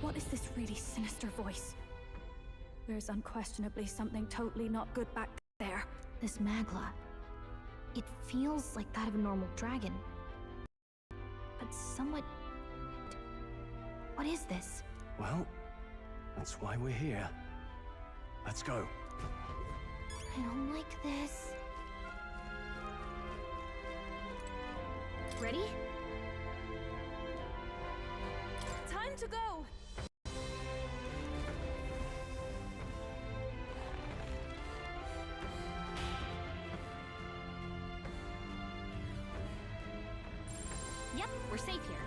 What is this really sinister voice? There's unquestionably something totally not good back there. This magla, it feels like that of a normal dragon, but somewhat... What is this? Well, that's why we're here. Let's go. I don't like this. Ready? Time to go! Yep, we're safe here.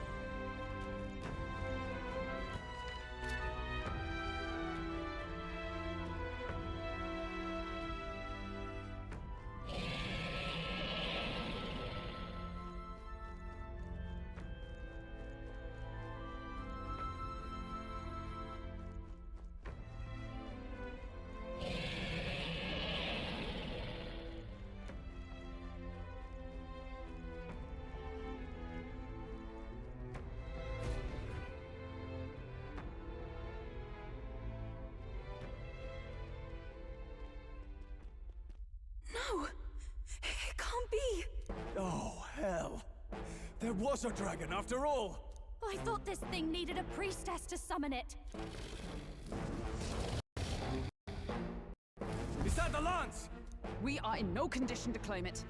No! It can't be! Oh, hell. There was a dragon after all! I thought this thing needed a priestess to summon it. Is that the lance? We are in no condition to claim it.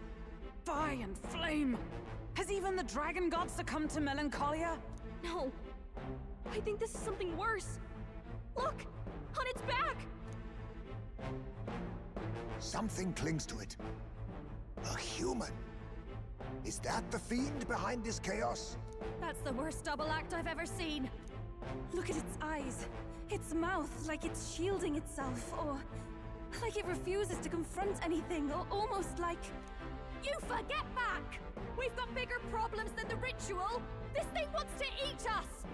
Fire and flame! Has even the dragon god succumbed to melancholia? No. I think this is something worse. Look! On its back! Something clings to it. A human. Is that the fiend behind this chaos? That's the worst double act I've ever seen. Look at its eyes. Its mouth, like it's shielding itself, or like it refuses to confront anything, or almost like... You forget back! We've got bigger problems than the ritual! This thing wants to eat us!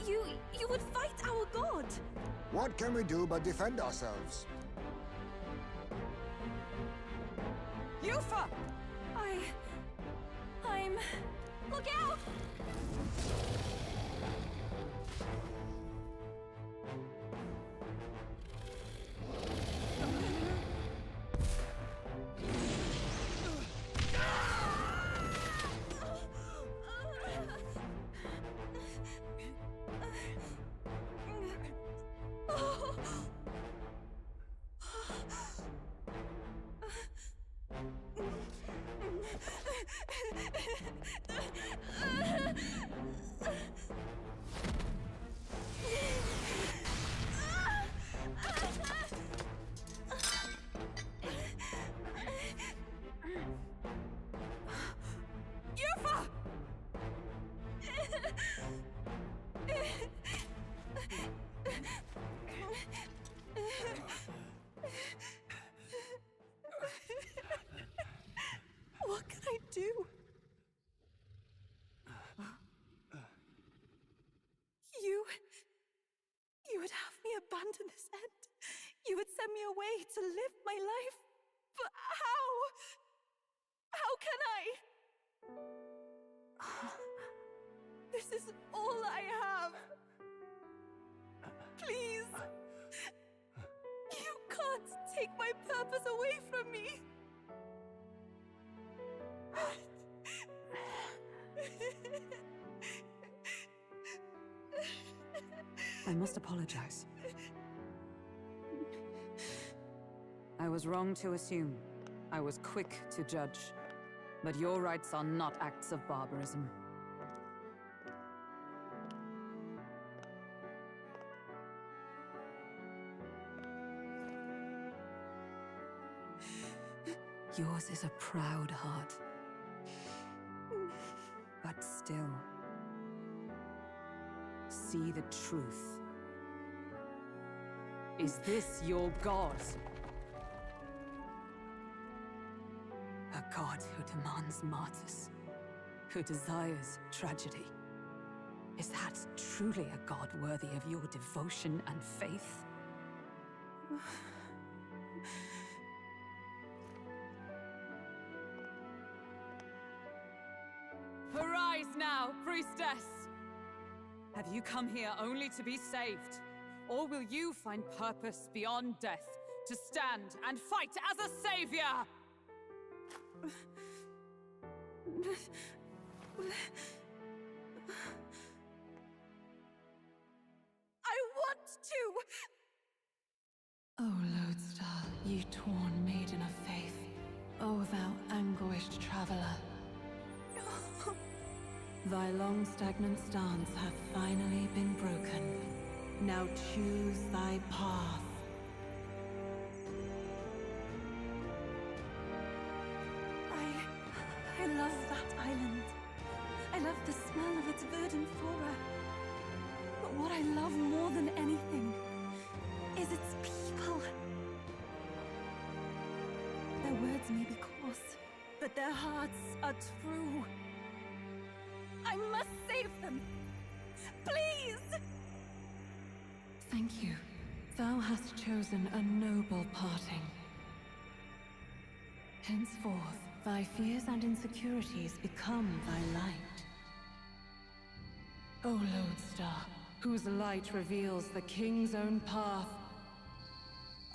You would fight our god! What can we do but defend ourselves? Yufa! I'm... Look out! What can I do? You would have me abandon this end. You would send me away to live my life. But how? How can I? This is all I have. Please. You can't take my purpose away from me. I must apologize. I was wrong to assume. I was quick to judge. But your rites are not acts of barbarism. Yours is a proud heart. But still, see the truth. Is this your god? A god who demands martyrs, who desires tragedy. Is that truly a god worthy of your devotion and faith? Arise now, priestess! Have you come here only to be saved? Or will you find purpose beyond death, to stand and fight as a savior? I want to! O lodestar, ye torn maiden of faith, O thou anguished traveler, thy long stagnant stance hath finally been broken. Now choose thy path. I love that island. I love the smell of its verdant flora. But what I love more than anything is its people. Their words may be coarse, but their hearts are true. I must save them. Please! Thank you. Thou hast chosen a noble parting. Henceforth, thy fears and insecurities become thy light. O lodestar, whose light reveals the king's own path,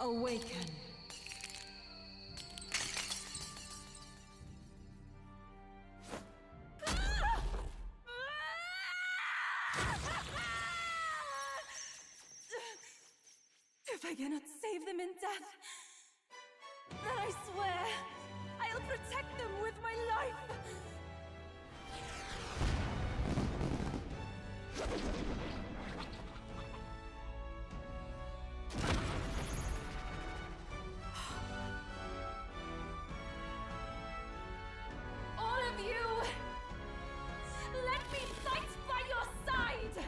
awaken. If I cannot save them in death, then I swear I'll protect them with my life! All of you! Let me fight by your side!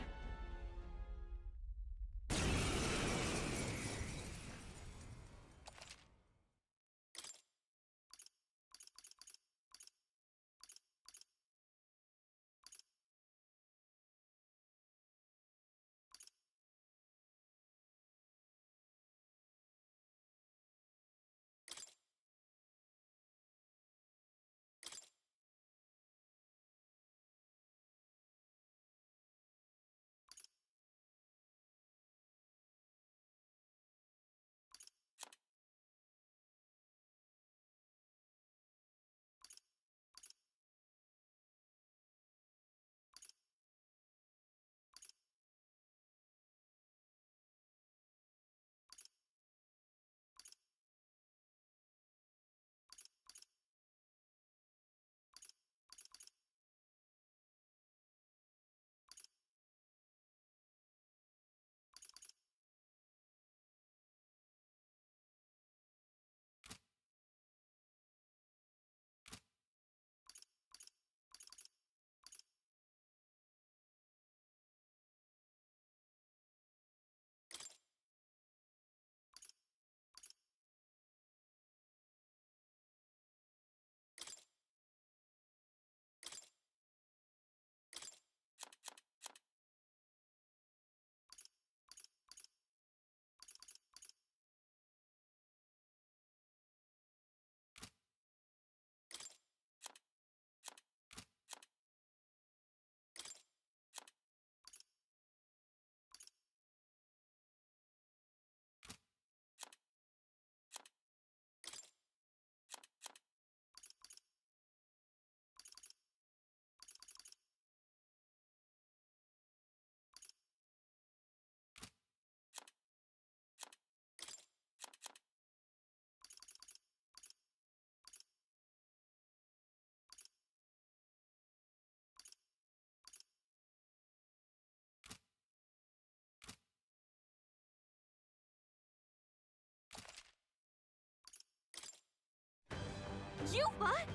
You what?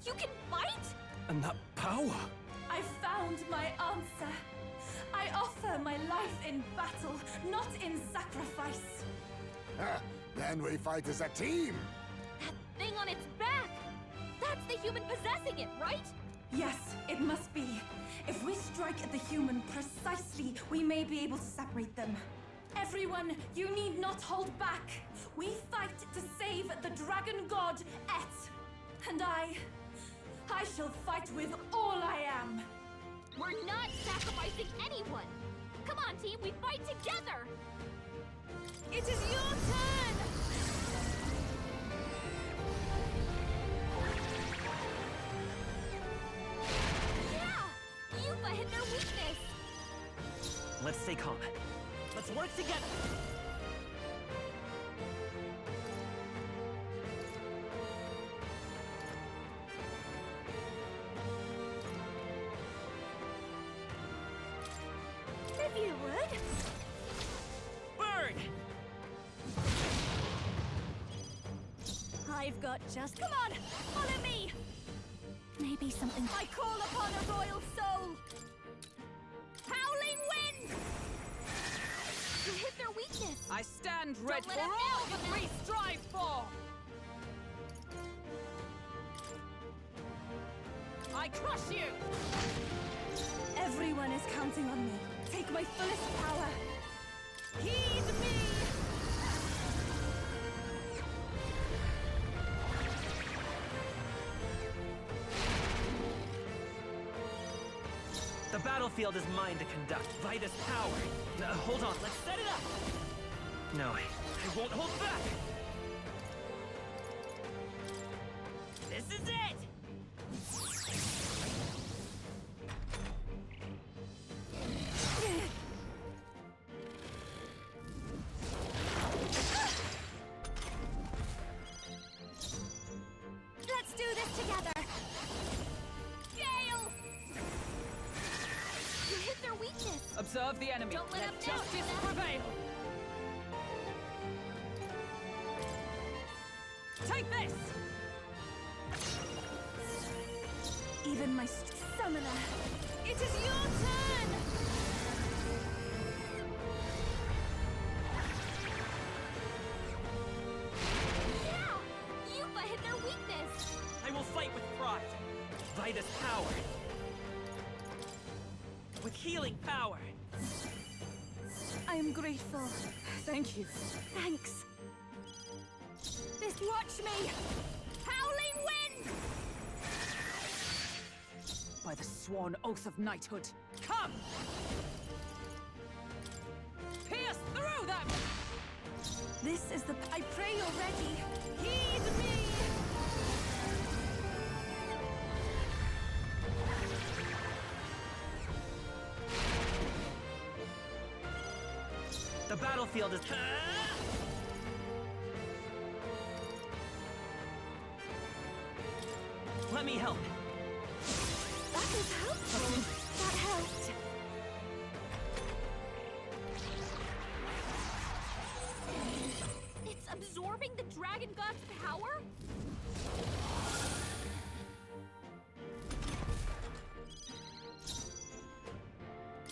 You can fight? And that power! I found my answer. I offer my life in battle, not in sacrifice. Then we fight as a team! That thing on its back! That's the human possessing it, right? Yes, it must be. If we strike at the human precisely, we may be able to separate them. Everyone, you need not hold back. We fight to save the dragon god, Et. And I shall fight with all I am. We're not sacrificing anyone! Come on, team, we fight together! It is your turn! Yeah! Yuba hit their weakness! Let's stay calm. Let's work together! If you would. Burn! I've got just... Come on! Follow me! Maybe something... I call upon a royal soul! Howling wind! You hit their weakness! I stand ready let for us all down, that we strive for! I crush you! Everyone is counting on me. Take my fullest power. Heed me! The battlefield is mine to conduct by this power. Hold on, let's set it up! No, I won't hold back! This is it! Let's do this together! Gale! You hit their weakness! Observe the enemy. Don't let them down, justice Yuna. prevail. Take this! Even my summoner. It is your turn! Yeah! Yuba hit their weakness! I will fight with pride. By this power. With healing power. I am grateful. Thank you. Thanks. Watch me! Howling wind! By the sworn oath of knighthood. Come! Pierce through them! This is the... I pray you're ready. Heed me! The battlefield is... Let me help. That was helpful. That helped. It's absorbing the dragon god's power?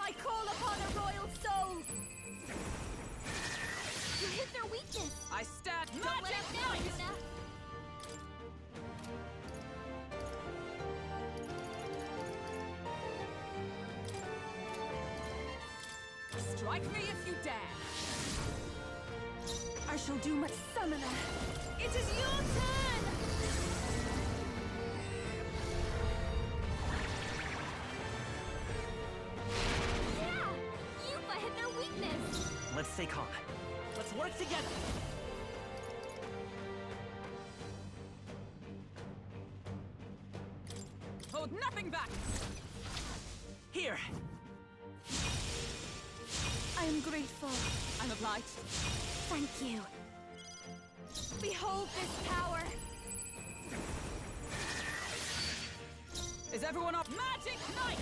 I call upon a royal soul! You hit their weakness! I stand Don't let magic us down, knight! Yuna! Strike me if you dare! I shall do my summoner. It is your turn! Yeah! Yuba hit their weakness! Let's stay calm. Let's work together. Hold nothing back! Here. I am grateful. I'm obliged. Thank you. Behold this power! Is everyone up? Magic Knight!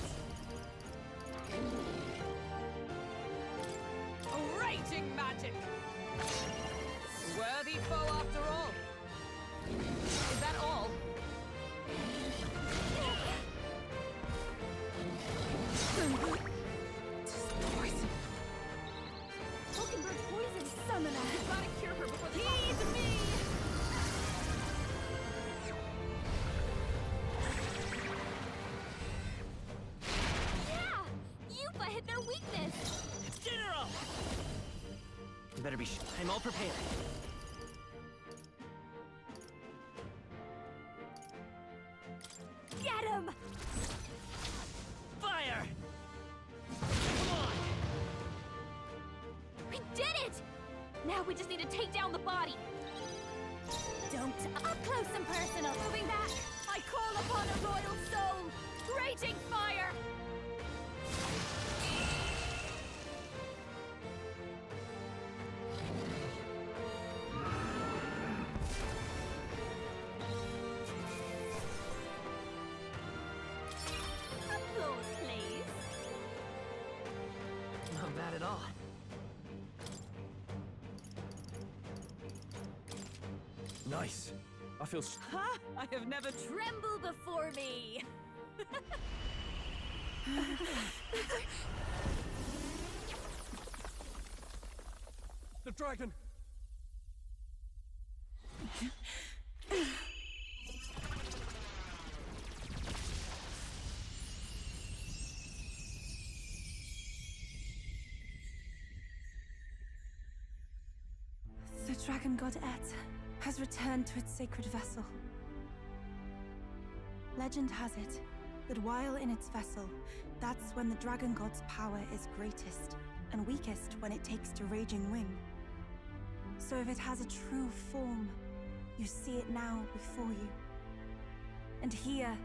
A raging magic! Worthy foe after all. Is that all? Poison. Falconbird's poison! Summoner! We've gotta cure her before the Heed me! Yeah! Yuba hit their weakness! General! You better be sure. I'm all prepared. Get him! Fire! fire! Come on! We did it! Now we just need to take down the body. Don't. Up close and personal. Moving back. I call upon a royal soul. Raging fire. Applause, please. Not bad at all. Nice. I feel Ha! I have never Tremble before me. the dragon. The dragon god Et has returned to its sacred vessel. Legend has it that while in its vessel, that's when the dragon god's power is greatest, and weakest when it takes to raging wing. So if it has a true form, you see it now before you. And here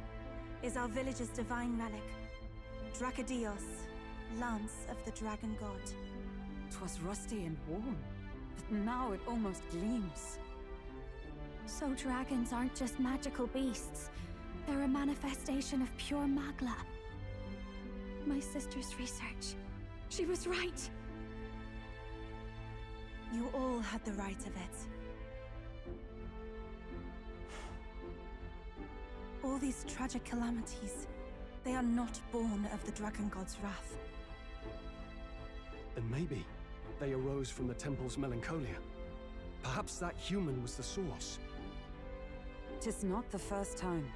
is our village's divine relic, Dracadios, Lance of the Dragon God. 'Twas rusty and worn, but now it almost gleams. So dragons aren't just magical beasts. They're a manifestation of pure magla. My sister's research. She was right. You all had the right of it. All these tragic calamities, they are not born of the Dragon God's wrath. Then maybe they arose from the temple's melancholia. Perhaps that human was the source. 'Tis not the first time.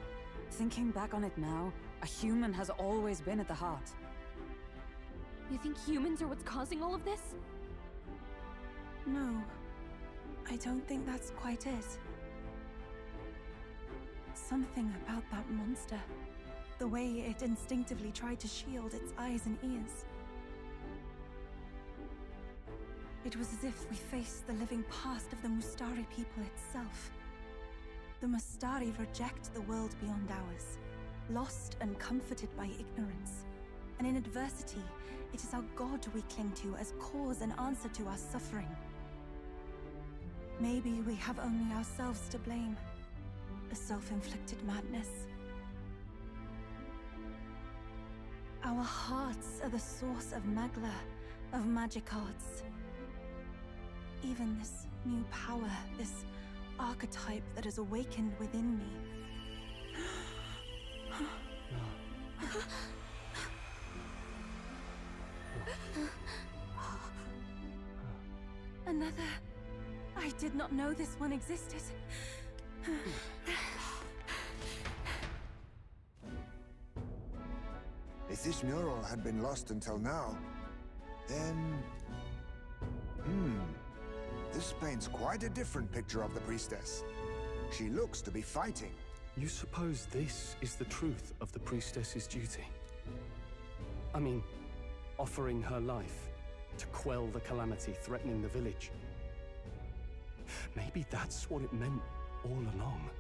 Thinking back on it now, a human has always been at the heart. You think humans are what's causing all of this? No, I don't think that's quite it. Something about that monster. The way it instinctively tried to shield its eyes and ears. It was as if we faced the living past of the Mustari people itself. The Mustari reject the world beyond ours, lost and comforted by ignorance. And in adversity, it is our God we cling to as cause and answer to our suffering. Maybe we have only ourselves to blame. A self-inflicted madness. Our hearts are the source of Magla, of magic arts. Even this new power, this archetype that has awakened within me. Another. I did not know this one existed. If this mural had been lost until now, then... This paints quite a different picture of the priestess. She looks to be fighting. You suppose this is the truth of the priestess's duty? I mean, offering her life to quell the calamity threatening the village. Maybe that's what it meant all along.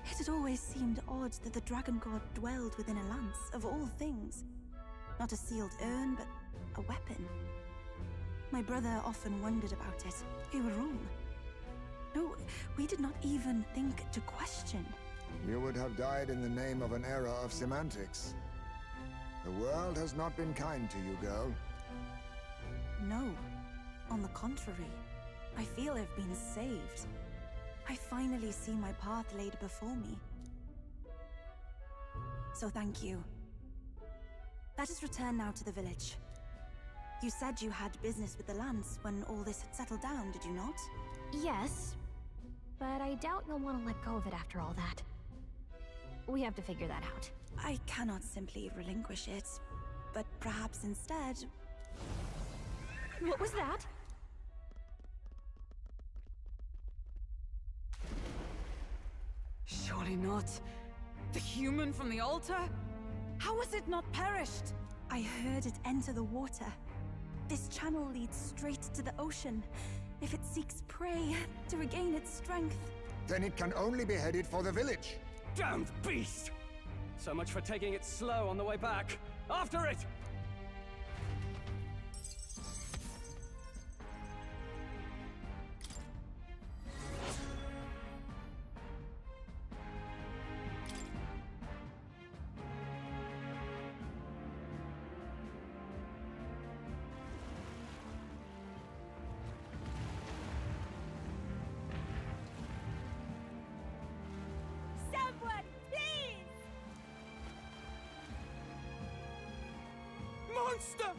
It had always seemed odd that the dragon god dwelled within a lance, of all things. Not a sealed urn, but a weapon. My brother often wondered about it. We were wrong. No, we did not even think to question. You would have died in the name of an era of semantics. The world has not been kind to you, girl. No. On the contrary, I feel I've been saved. I finally see my path laid before me. So thank you. Let us return now to the village. You said you had business with the Lance when all this had settled down, did you not? Yes, but I doubt you'll want to let go of it after all that. We have to figure that out. I cannot simply relinquish it, but perhaps instead... What was that? Surely not. The human from the altar? How has it not perished? I heard it enter the water. This channel leads straight to the ocean. If it seeks prey to regain its strength. Then it can only be headed for the village. Damned beast! So much for taking it slow on the way back. After it! Someone, please! Monster!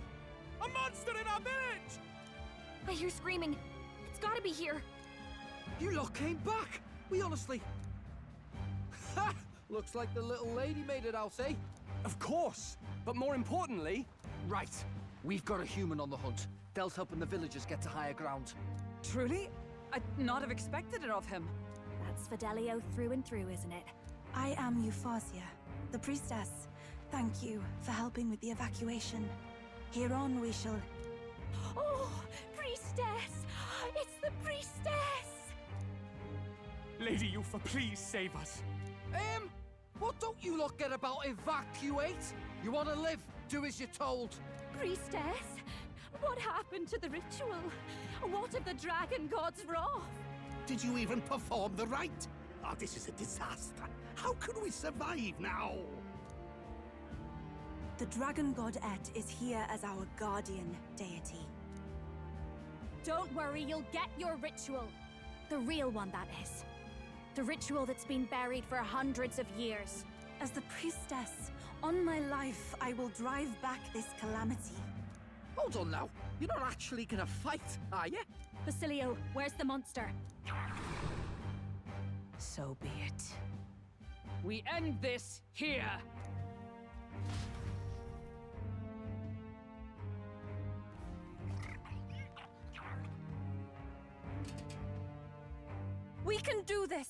A monster in our village! I hear screaming. It's gotta be here. You lot came back! We honestly... Ha! Looks like the little lady made it out, eh? Of course! But more importantly... Right. We've got a human on the hunt. Del's helping the villagers get to higher ground. Truly? I'd not have expected it of him. That's Fidelio through and through, isn't it? I am Euphausia, the priestess. Thank you for helping with the evacuation. Here on we shall... Oh, priestess! It's the priestess! Lady Yufa, please save us. What don't you lot get about evacuate? You want to live? Do as you're told. Priestess, what happened to the ritual? What of the dragon god's wrath? Did you even perform the rite? Oh, this is a disaster. How can we survive now? The dragon god Et is here as our guardian deity. Don't worry, you'll get your ritual. The real one, that is. The ritual that's been buried for hundreds of years. As the priestess, on my life, I will drive back this calamity. Hold on now. You're not actually gonna fight, are you? Basilio, where's the monster? So be it. We end this here! We can do this!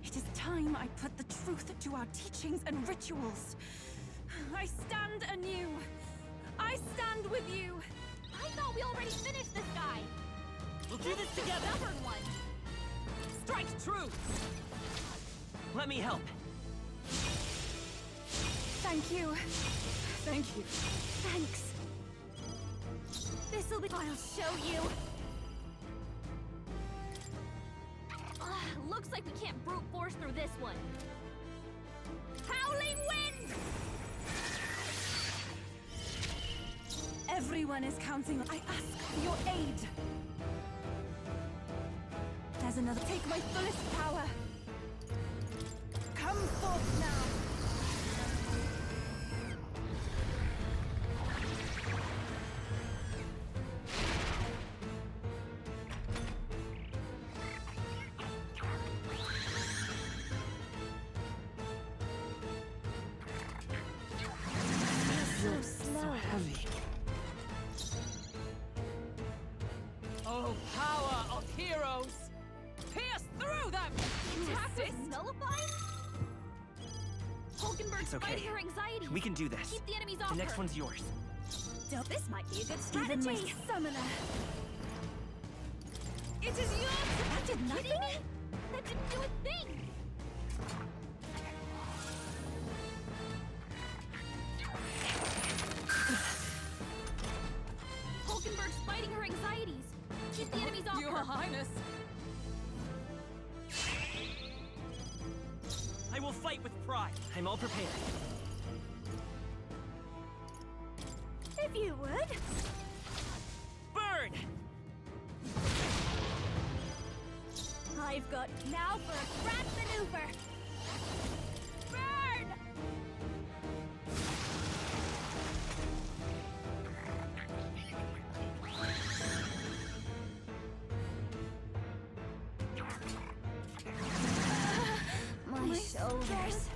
It is time I put the truth to our teachings and rituals. I stand anew. I stand with you. I thought we already finished this guy! We'll do this together! Stubborn one! Strike true! Let me help. Thank you. Thank you. Thanks. This'll be... I'll show you. Looks like we can't brute force through this one. Howling wind! Everyone is counting on... I ask for your aid. There's another... Take my fullest power. Come forth now. Oh, power of heroes! Pierce through them! Tactics nullified? Hulkenberg's It's okay. fighting her anxiety. We can do this. Keep the enemies off The next her. one's yours. This might be a good Even my strategy. summoner. It is yours! That did nothing? That didn't do a thing! Hulkenberg's fighting her anxieties. Keep the enemies off Your her. Highness! I will fight with pride. I'm all prepared. If you would. Burn! I've got now for a grand maneuver. Burn! stairs.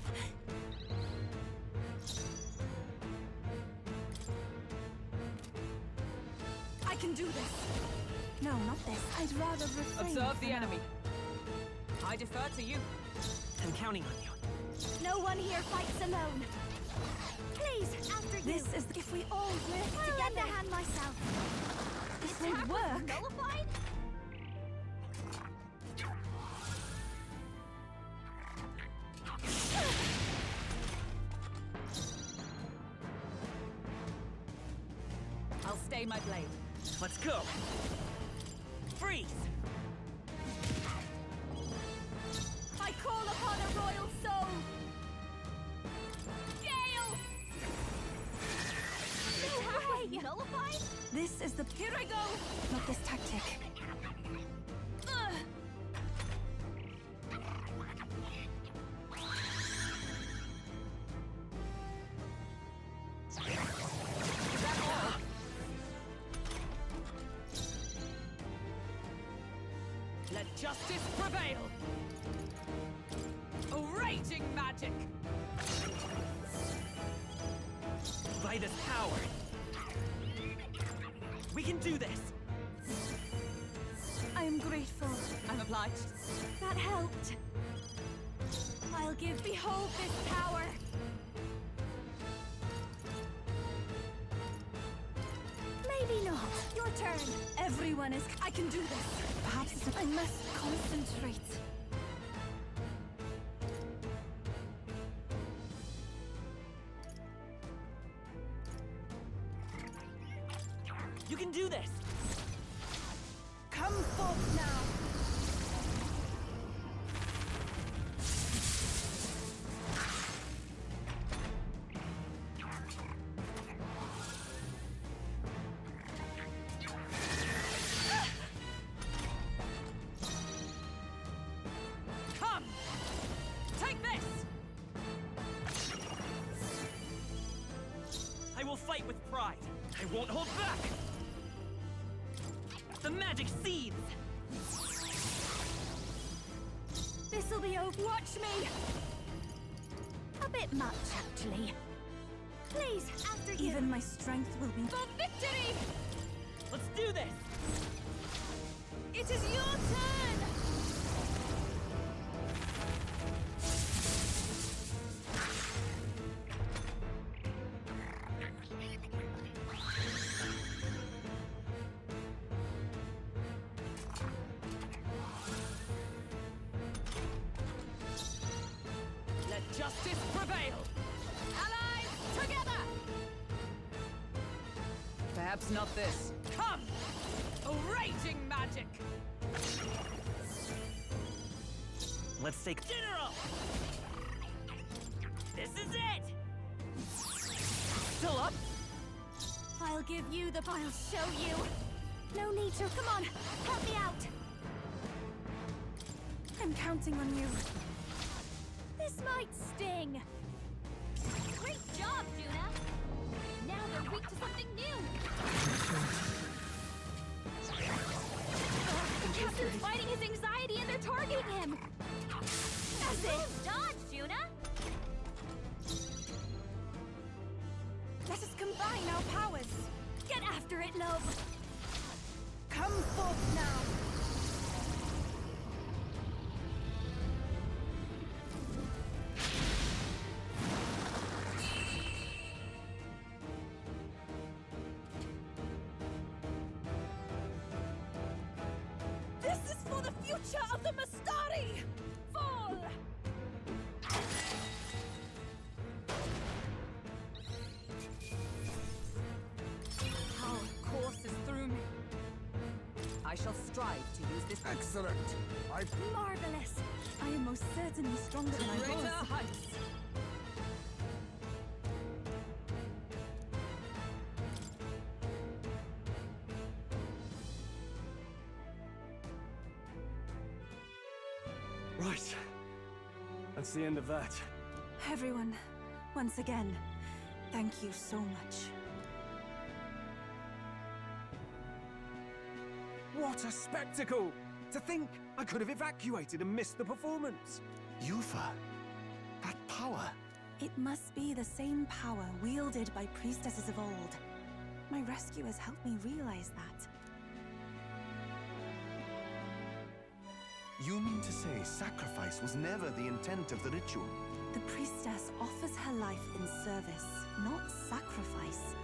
I can do this. No, not this. I'd rather refrain. Observe for the now. enemy. I defer to you. I'm counting on you. No one here fights alone. Please, after you. This is if we all work I'll lend together. a hand myself. This won't work. Nullified? I'll stay my blade. Let's go. Freeze! I call upon a royal soul. Gale! No way! Nullified? This is the. Here I go. Not this tactic. Ugh. Is that all? Let justice prevail! A raging magic! By this power. We can do this! I am grateful. I'm obliged. That helped. I'll give behold this power. Maybe not. Your turn. Everyone is. I can do this. Perhaps I must concentrate. You can do this! Come forth now. Come! Take this! I will fight with pride. I won't hold back! The magic seeds! This'll be over. Watch me. A bit much, actually. Please, after you. Even my strength will be. For victory! Let's do this! It is your turn! Let justice prevail! Allies, together! Perhaps not this. Come! A raging magic! Let's take General! This is it! Still up? I'll give you the. I'll show you. No need to. Come on, help me out. I'm counting on you. This might sting. Great job, Juna. Now they're weak to something new. The captain's fighting his anxiety and they're targeting him. That's it. Dodge, Juna. Let us combine our powers. Get after it, love. Come forth now. This is for the future of the Mastari! Fall! Power courses through me. I shall strive to use this Excellent. Marvelous. I am most certainly stronger than I greater was. heights. Right. That's the end of that. Everyone, once again, thank you so much. What a spectacle! To think I could have evacuated and missed the performance. Yufa, that power? It must be the same power wielded by priestesses of old. My rescuers helped me realize that. You mean to say sacrifice was never the intent of the ritual? The priestess offers her life in service, not sacrifice.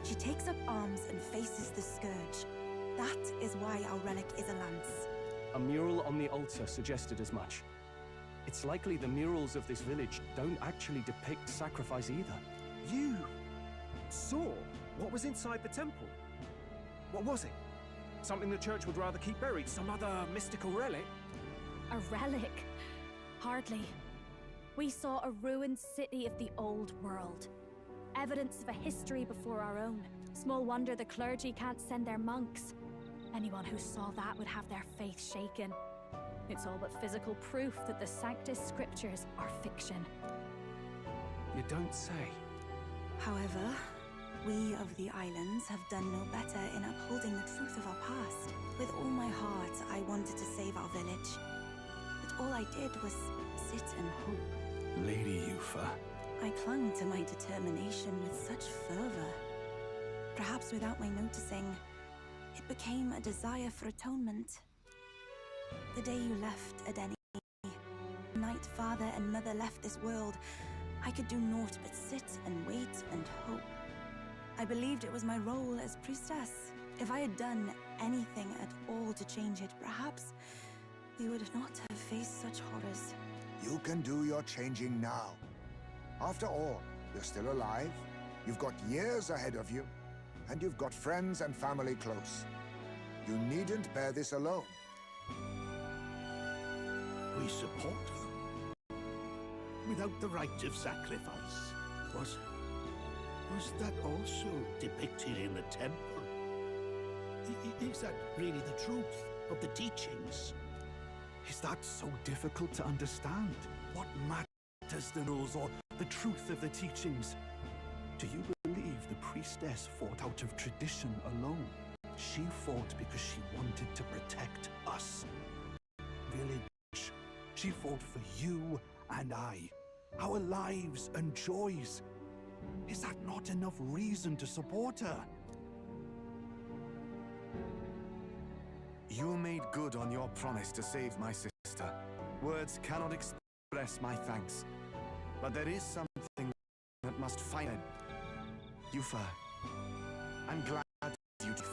She takes up arms and faces the scourge. That is why our relic is a lance. A mural on the altar suggested as much. It's likely the murals of this village don't actually depict sacrifice either. You saw what was inside the temple? What was it? Something the church would rather keep buried? Some other mystical relic? A relic? Hardly. We saw a ruined city of the old world. Evidence of a history before our own. Small wonder the clergy can't send their monks. Anyone who saw that would have their faith shaken. It's all but physical proof that the Sanctus Scriptures are fiction. You don't say. However, we of the islands have done no better in upholding the truth of our past. With all my heart, I wanted to save our village. But all I did was sit and hope. Lady Yufa. I clung to my determination with such fervor. Perhaps without my noticing, it became a desire for atonement. The day you left, Adeni, the night father and mother left this world, I could do naught but sit and wait and hope. I believed it was my role as priestess. If I had done anything at all to change it, perhaps we would not have faced such horrors. You can do your changing now. After all, you're still alive, you've got years ahead of you, and you've got friends and family close. You needn't bear this alone. We support you. Without the rite of sacrifice. Was that also depicted in the temple? Is that really the truth of the teachings? Is that so difficult to understand? What matters the rules or the truth of the teachings? Do you believe the priestess fought out of tradition alone? She fought because she wanted to protect us. Village. She fought for you and I. Our lives and joys. Is that not enough reason to support her? You made good on your promise to save my sister. Words cannot express my thanks. But there is something that must find it. Yufa, I'm glad you did.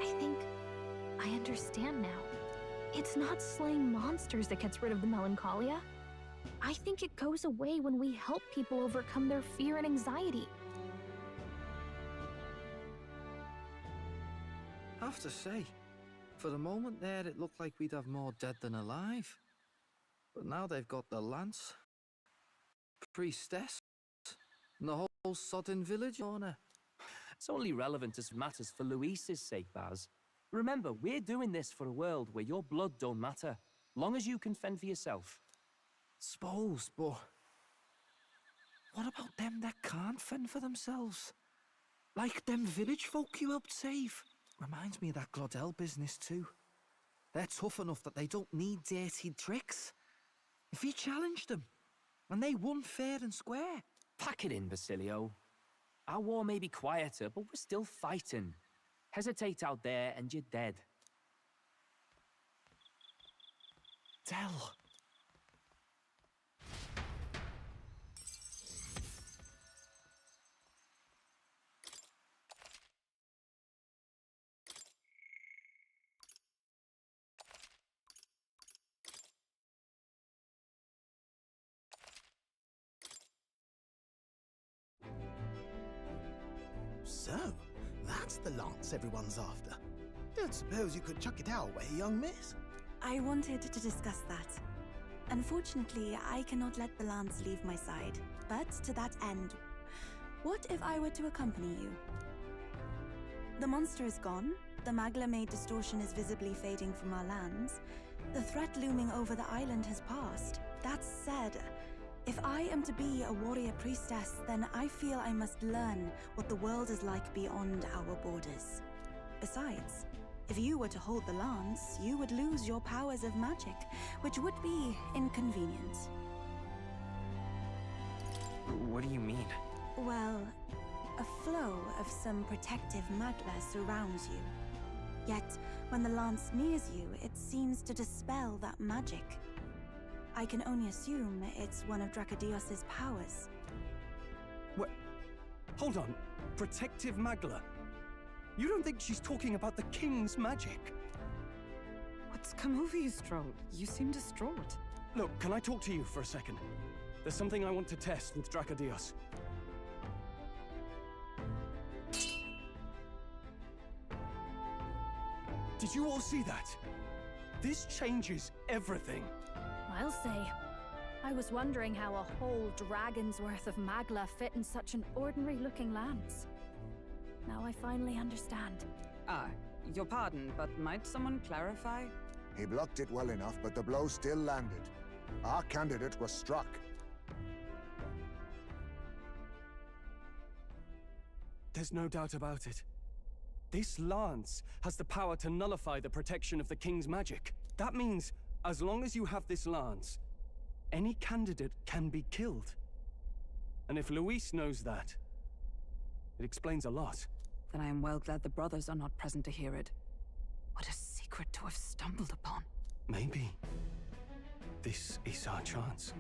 I think I understand now. It's not slaying monsters that gets rid of the melancholia. I think it goes away when we help people overcome their fear and anxiety. I have to say, for the moment there, it looked like we'd have more dead than alive. But now they've got the lance, priestess, and the whole sodden village owner. It's only relevant as matters for Luis's sake, Baz. Remember, we're doing this for a world where your blood don't matter, long as you can fend for yourself. Suppose, but what about them that can't fend for themselves? Like them village folk you helped save. Reminds me of that Glodell business too. They're tough enough that they don't need dirty tricks. If you challenged them, and they won fair and square. Pack it in, Basilio. Our war may be quieter, but we're still fighting. Hesitate out there and you're dead. Tell. So, that's the lance everyone's after. Don't suppose you could chuck it our way, young miss? I wanted to discuss that. Unfortunately, I cannot let the lance leave my side. But to that end, what if I were to accompany you? The monster is gone, the Magla-made distortion is visibly fading from our lands, the threat looming over the island has passed. That said, if I am to be a warrior priestess, then I feel I must learn what the world is like beyond our borders. Besides, if you were to hold the lance, you would lose your powers of magic, which would be inconvenient. What do you mean? Well, a flow of some protective magla surrounds you. Yet, when the lance nears you, it seems to dispel that magic. I can only assume it's one of Dracodios's powers. What? Hold on. Protective Magla? You don't think she's talking about the king's magic? What's come over you, Stroud? You seem distraught. Look, can I talk to you for a second? There's something I want to test with Dracodios. Did you all see that? This changes everything. I'll say. I was wondering how a whole dragon's worth of magla fit in such an ordinary-looking lance. Now I finally understand. Your pardon, but might someone clarify? He blocked it well enough, but the blow still landed. Our candidate was struck. There's no doubt about it. This lance has the power to nullify the protection of the king's magic. That means, as long as you have this lance, any candidate can be killed. And if Luis knows that, it explains a lot. Then I am well glad the brothers are not present to hear it. What a secret to have stumbled upon. Maybe this is our chance.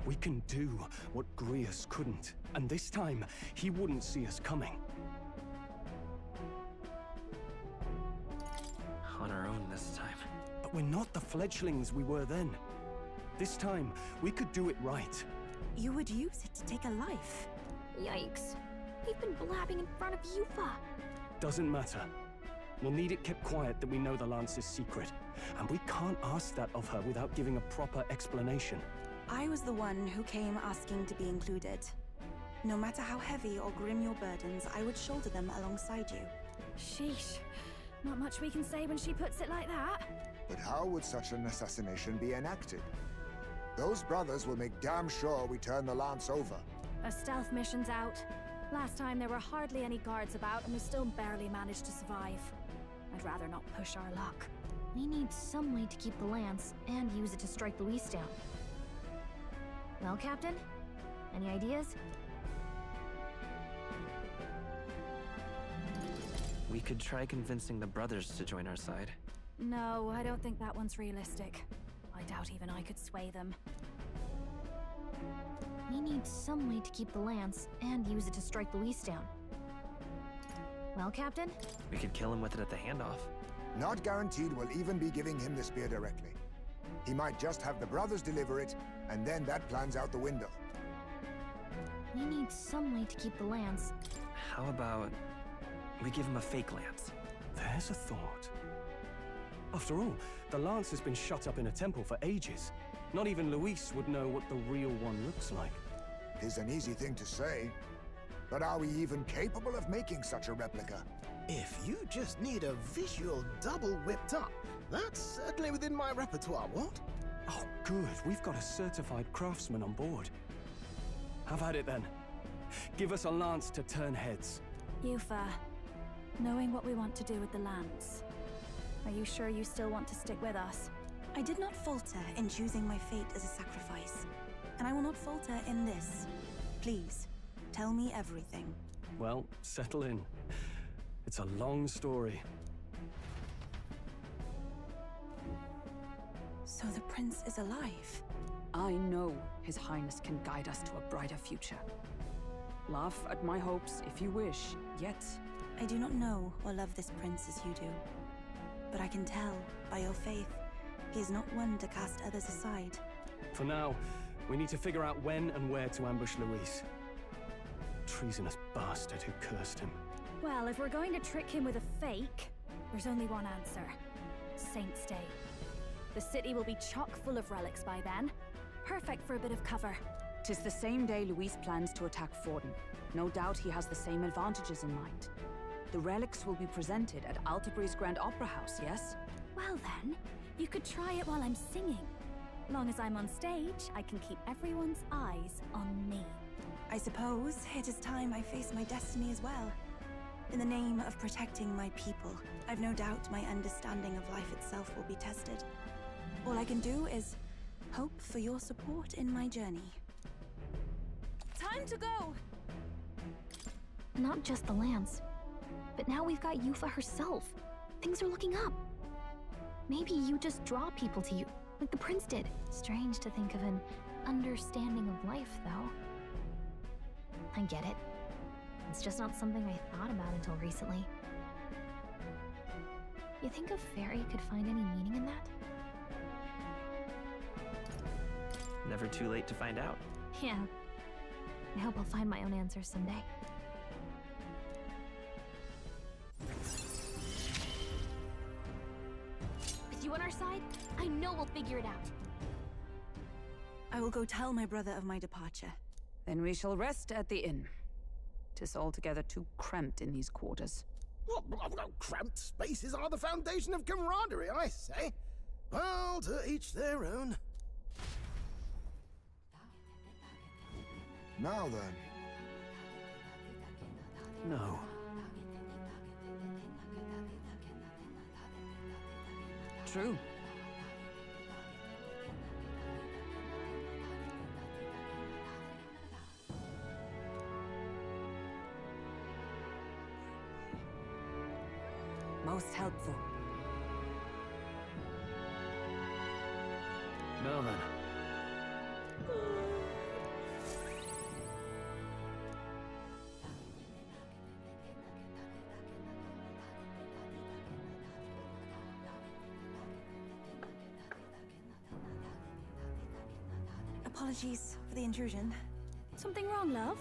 We can do what Grius couldn't, and this time, he wouldn't see us coming. On our own this time. But we're not the fledglings we were then. This time, we could do it right. You would use it to take a life. Yikes. We've been blabbing in front of Yufa. Doesn't matter. We'll need it kept quiet that we know the Lance's secret. And we can't ask that of her without giving a proper explanation. I was the one who came asking to be included. No matter how heavy or grim your burdens, I would shoulder them alongside you. Sheesh. Not much we can say when she puts it like that. But how would such an assassination be enacted? Those brothers will make damn sure we turn the lance over. A stealth mission's out. Last time there were hardly any guards about and we still barely managed to survive. I'd rather not push our luck. We need some way to keep the lance and use it to strike Luis down. Well, Captain? Any ideas? We could try convincing the brothers to join our side. No, I don't think that one's realistic. I doubt even I could sway them. We need some way to keep the lance and use it to strike Luis down. Well, Captain? We could kill him with it at the handoff. Not guaranteed we'll even be giving him the spear directly. He might just have the brothers deliver it, and then that plan's out the window. We need some way to keep the lance. How about we give him a fake lance? There's a thought. After all, the lance has been shut up in a temple for ages. Not even Luis would know what the real one looks like. Tis an easy thing to say, but are we even capable of making such a replica? If you just need a visual double whipped up, that's certainly within my repertoire, what? Oh, good. We've got a certified craftsman on board. Have at it then. Give us a lance to turn heads. Yufa, knowing what we want to do with the lance, are you sure you still want to stick with us? I did not falter in choosing my fate as a sacrifice, and I will not falter in this. Please, tell me everything. Well, settle in. It's a long story. So the prince is alive? I know His Highness can guide us to a brighter future. Laugh at my hopes if you wish, yet... I do not know or love this prince as you do. But I can tell, by your faith, he is not one to cast others aside. For now, we need to figure out when and where to ambush Luis. Treasonous bastard who cursed him. Well, if we're going to trick him with a fake, there's only one answer. Saint's Day. The city will be chock full of relics by then. Perfect for a bit of cover. 'Tis the same day Luis plans to attack Forden. No doubt he has the same advantages in mind. The relics will be presented at Altabury's Grand Opera House, yes? Well then, you could try it while I'm singing. Long as I'm on stage, I can keep everyone's eyes on me. I suppose it is time I face my destiny as well. In the name of protecting my people, I've no doubt my understanding of life itself will be tested. All I can do is hope for your support in my journey. Time to go! Not just the lance, but now we've got Yufa herself. Things are looking up. Maybe you just draw people to you, like the prince did. Strange to think of an understanding of life, though. I get it. It's just not something I thought about until recently. You think a fairy could find any meaning in that? Never too late to find out. Yeah. I hope I'll find my own answers someday. With you on our side, I know we'll figure it out. I will go tell my brother of my departure. Then we shall rest at the inn. 'Tis altogether too cramped in these quarters. What? Cramped spaces are the foundation of camaraderie, I say. Well, to each their own. Now then. No. True. Most helpful. Well then. Apologies for the intrusion. Something wrong, love?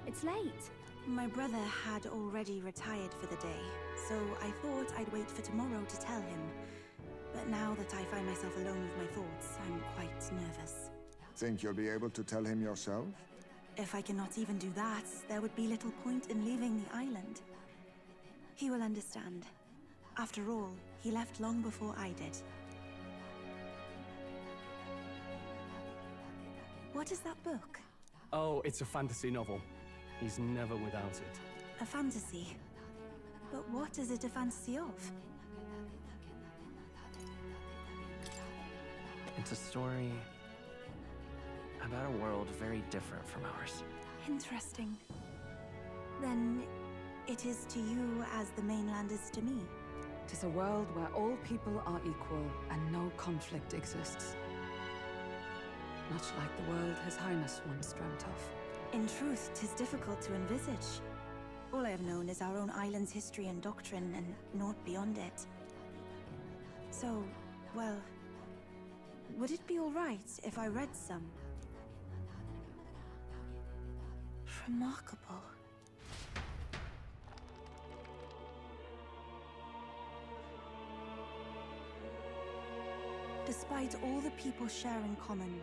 It's late. My brother had already retired for the day, so I thought I'd wait for tomorrow to tell him. But now that I find myself alone with my thoughts, I'm quite nervous. Think you'll be able to tell him yourself? If I cannot even do that, there would be little point in leaving the island. He will understand. After all, he left long before I did. What is that book? Oh, it's a fantasy novel. He's never without it. A fantasy? But what is it a fantasy of? It's a story about a world very different from ours. Interesting. Then it is to you as the mainland is to me. 'Tis a world where all people are equal and no conflict exists. Much like the world His Highness once dreamt of. In truth, 'tis difficult to envisage. All I have known is our own island's history and doctrine, and naught beyond it. So, well, would it be all right if I read some? Remarkable. Despite all the people share in common,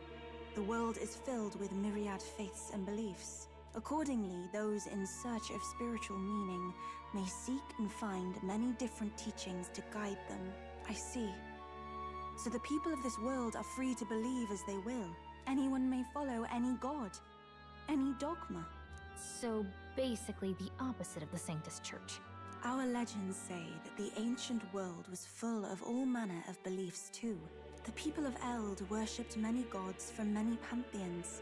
the world is filled with myriad faiths and beliefs. Accordingly, those in search of spiritual meaning may seek and find many different teachings to guide them. I see. So the people of this world are free to believe as they will. Anyone may follow any god, any dogma. So basically the opposite of the Sanctus Church. Our legends say that the ancient world was full of all manner of beliefs too. The people of Eld worshipped many gods from many pantheons.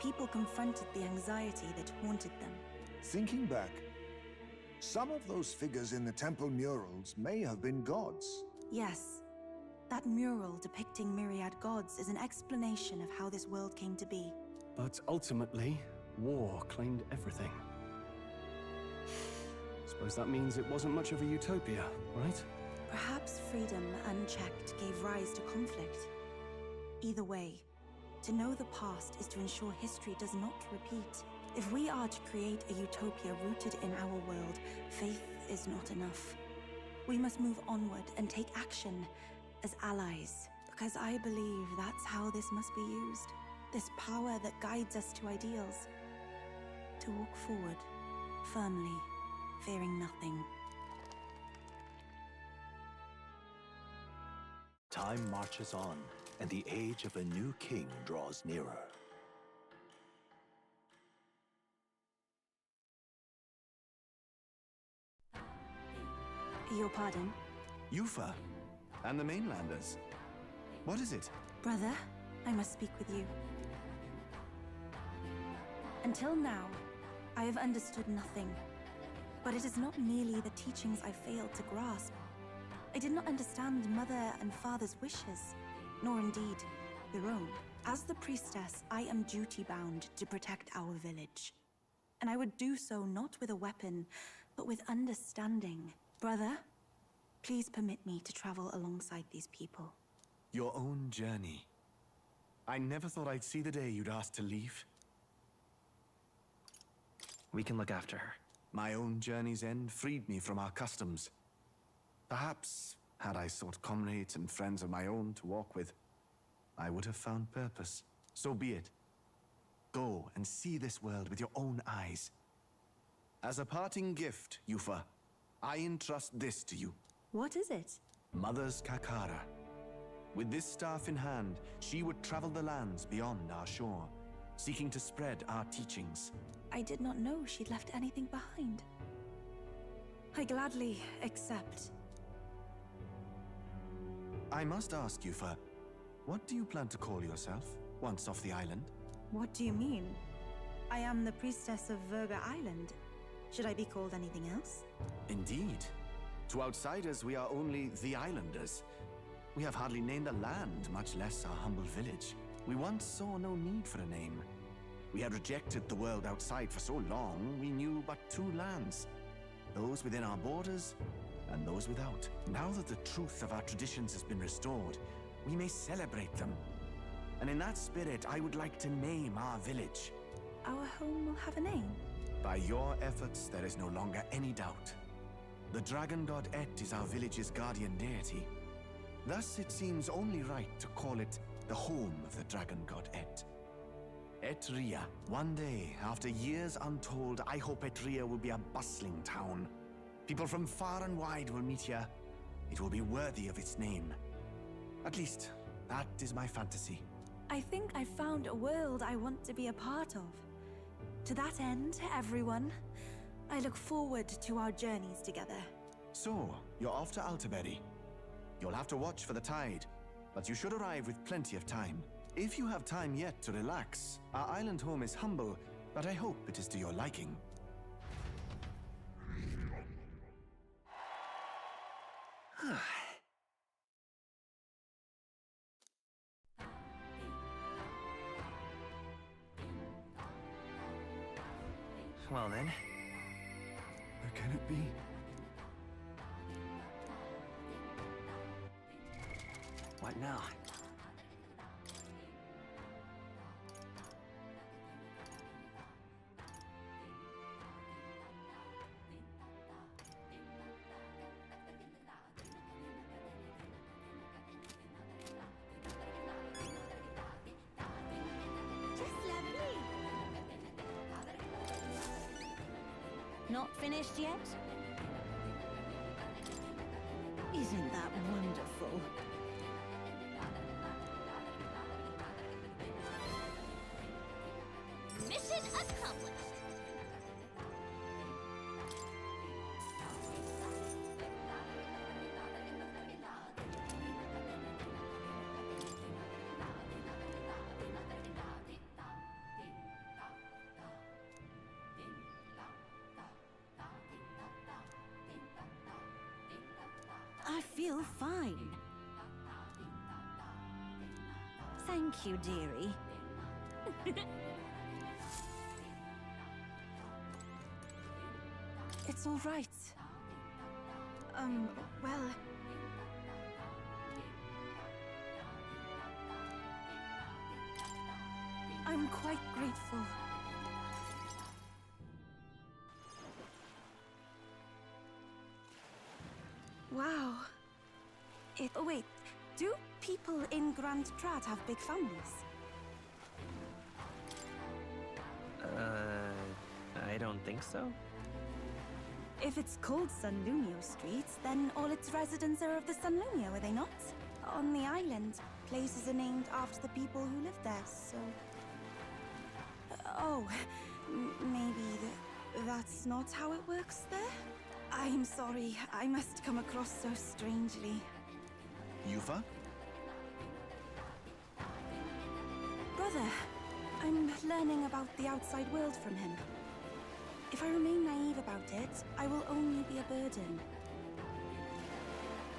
People confronted the anxiety that haunted them. Thinking back, some of those figures in the temple murals may have been gods. Yes, that mural depicting myriad gods is an explanation of how this world came to be. But ultimately, war claimed everything. Suppose that means it wasn't much of a utopia, right? Perhaps freedom unchecked gave rise to conflict. Either way, to know the past is to ensure history does not repeat. If we are to create a utopia rooted in our world, faith is not enough. We must move onward and take action as allies, because I believe that's how this must be used. This power that guides us to ideals. To walk forward, firmly, fearing nothing. Time marches on, and the age of a new king draws nearer. Your pardon? Yufa, and the mainlanders. What is it? Brother, I must speak with you. Until now, I have understood nothing. But it is not merely the teachings I failed to grasp. I did not understand Mother and Father's wishes, nor indeed their own. As the priestess, I am duty-bound to protect our village. And I would do so not with a weapon, but with understanding. Brother, please permit me to travel alongside these people. Your own journey. I never thought I'd see the day you'd ask to leave. We can look after her. My own journey's end freed me from our customs. Perhaps, had I sought comrades and friends of my own to walk with, I would have found purpose. So be it. Go and see this world with your own eyes. As a parting gift, Yufa, I entrust this to you. What is it? Mother's Kakara. With this staff in hand, she would travel the lands beyond our shore, seeking to spread our teachings. I did not know she'd left anything behind. I gladly accept. I must ask, Yufa, what do you plan to call yourself, once off the island? What do you mean? I am the priestess of Verga Island. Should I be called anything else? Indeed. To outsiders, we are only the islanders. We have hardly named a land, much less our humble village. We once saw no need for a name. We had rejected the world outside for so long, we knew but two lands. Those within our borders, and those without. Now that the truth of our traditions has been restored, we may celebrate them. And in that spirit, I would like to name our village. Our home will have a name? By your efforts, there is no longer any doubt. The dragon god Et is our village's guardian deity. Thus, it seems only right to call it the home of the dragon god Et. Etria. One day, after years untold, I hope Etria will be a bustling town. People from far and wide will meet here. It will be worthy of its name. At least, that is my fantasy. I think I found a world I want to be a part of. To that end, everyone, I look forward to our journeys together. So, you're off to Altaberry. You'll have to watch for the tide, but you should arrive with plenty of time. If you have time yet to relax, our island home is humble, but I hope it is to your liking. Well then. Where can it be? What now? Not finished yet? Isn't that wonderful? Mission accomplished! I feel fine. Thank you, dearie. It's all right. Well... I'm quite grateful. Wow. Oh wait, do people in Grand Trat have big families? I don't think so. If it's called Sunlunio Street, then all its residents are of the Sunlunio, are they not? On the island, places are named after the people who live there, so... maybe that's not how it works there? I'm sorry. I must come across so strangely. Yufa? Brother, I'm learning about the outside world from him. If I remain naive about it, I will only be a burden.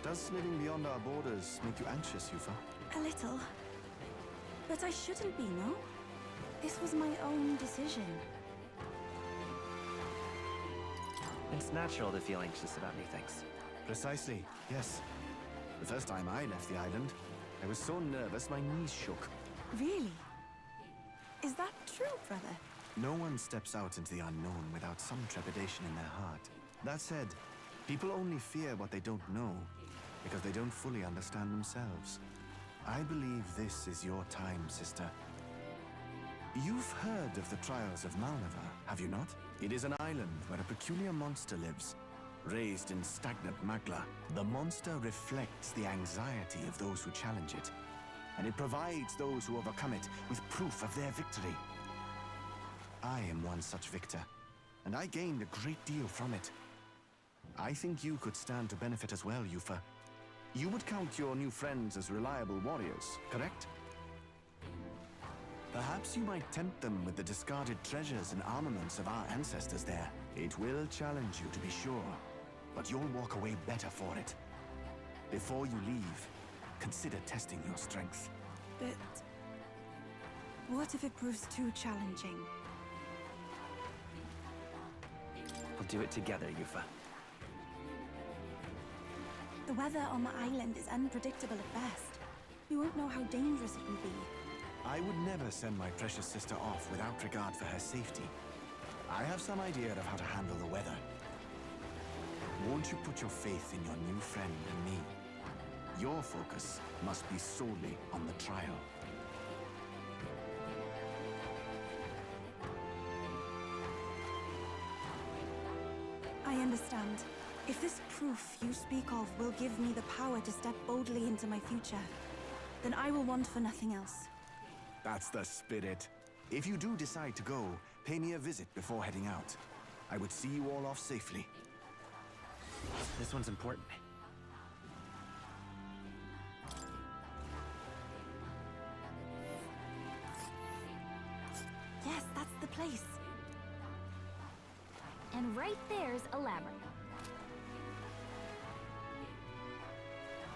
Does living beyond our borders make you anxious, Yufa? A little. But I shouldn't be, no? This was my own decision. It's natural to feel anxious about new things. Precisely, yes. The first time I left the island, I was so nervous my knees shook. Really? Is that true, brother? No one steps out into the unknown without some trepidation in their heart. That said, people only fear what they don't know because they don't fully understand themselves. I believe this is your time, sister. You've heard of the trials of Malneva, have you not? It is an island where a peculiar monster lives, raised in stagnant magma. The monster reflects the anxiety of those who challenge it, and it provides those who overcome it with proof of their victory. I am one such victor, and I gained a great deal from it. I think you could stand to benefit as well, Yufa. You would count your new friends as reliable warriors, correct? Perhaps you might tempt them with the discarded treasures and armaments of our ancestors there. It will challenge you, to be sure, but you'll walk away better for it. Before you leave, consider testing your strength. But what if it proves too challenging? We'll do it together, Yufa. The weather on the island is unpredictable at best. We won't know how dangerous it will be. I would never send my precious sister off without regard for her safety. I have some idea of how to handle the weather. Won't you put your faith in your new friend and me? Your focus must be solely on the trial. I understand. If this proof you speak of will give me the power to step boldly into my future, then I will want for nothing else. That's the spirit. If you do decide to go, pay me a visit before heading out. I would see you all off safely. This one's important. Yes, that's the place. And right there's a labyrinth.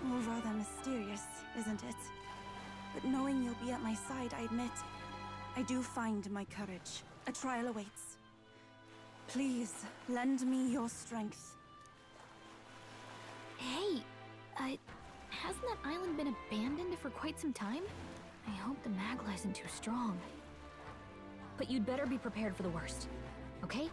Well, rather mysterious, isn't it? But knowing you'll be at my side, I admit, I do find my courage. A trial awaits. Please, lend me your strength. Hey, hasn't that island been abandoned for quite some time? I hope the magla isn't too strong. But you'd better be prepared for the worst, okay?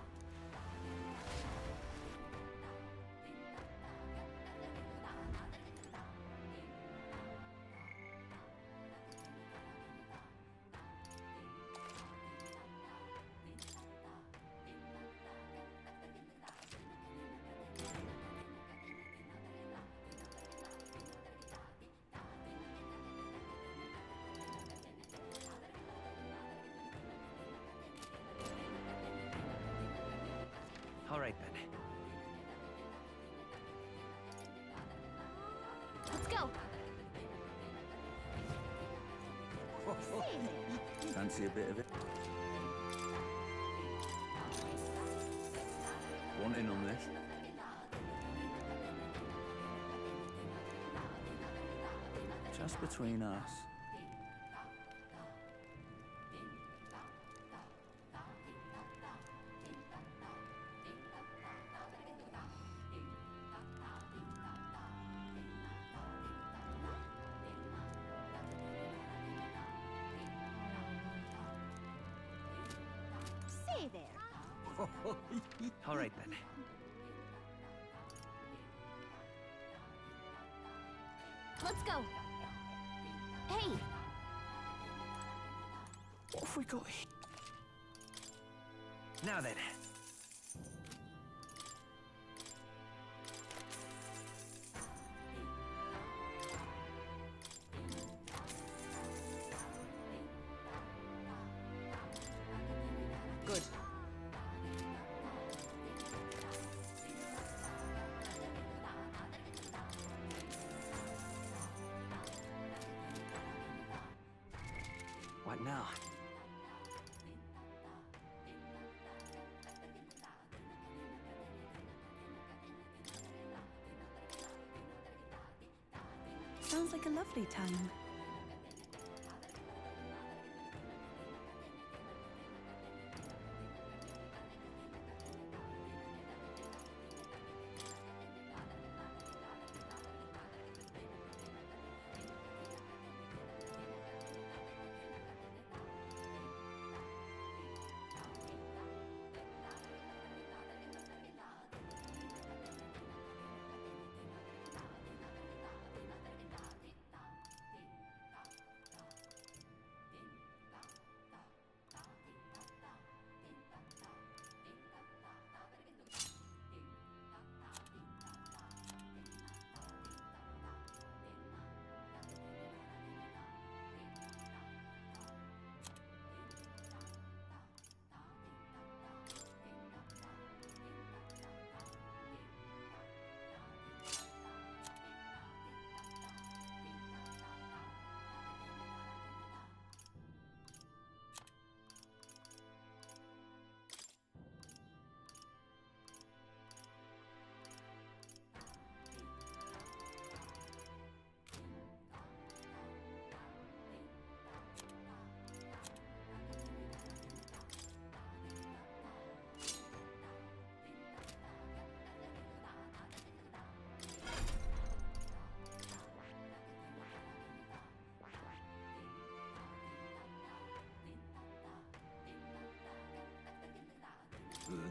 All right, then. Let's go. Fancy a bit of it? Want in on this? Just between us. Say there. All right, then. Let's go. Hey, What have we got here? Now then. Good. now. Sounds like a lovely time.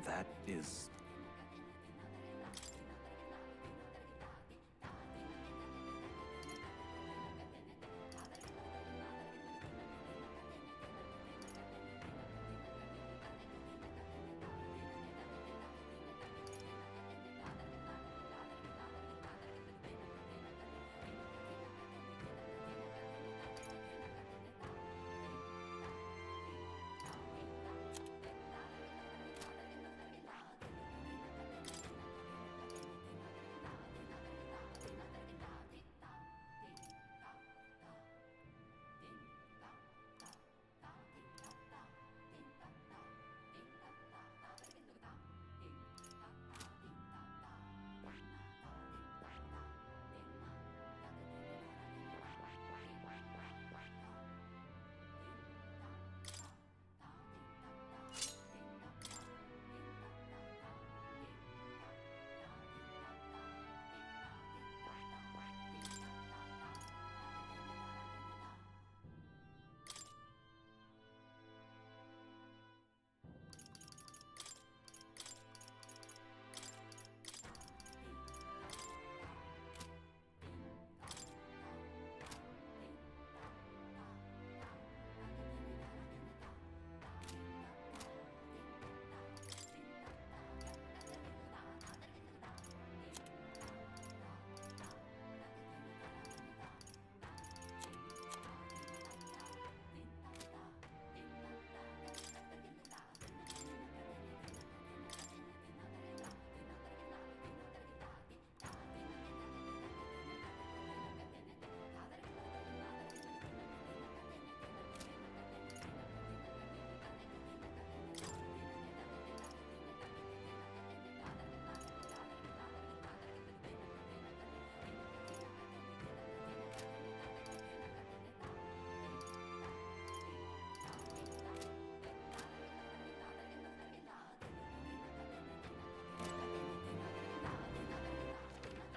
That is...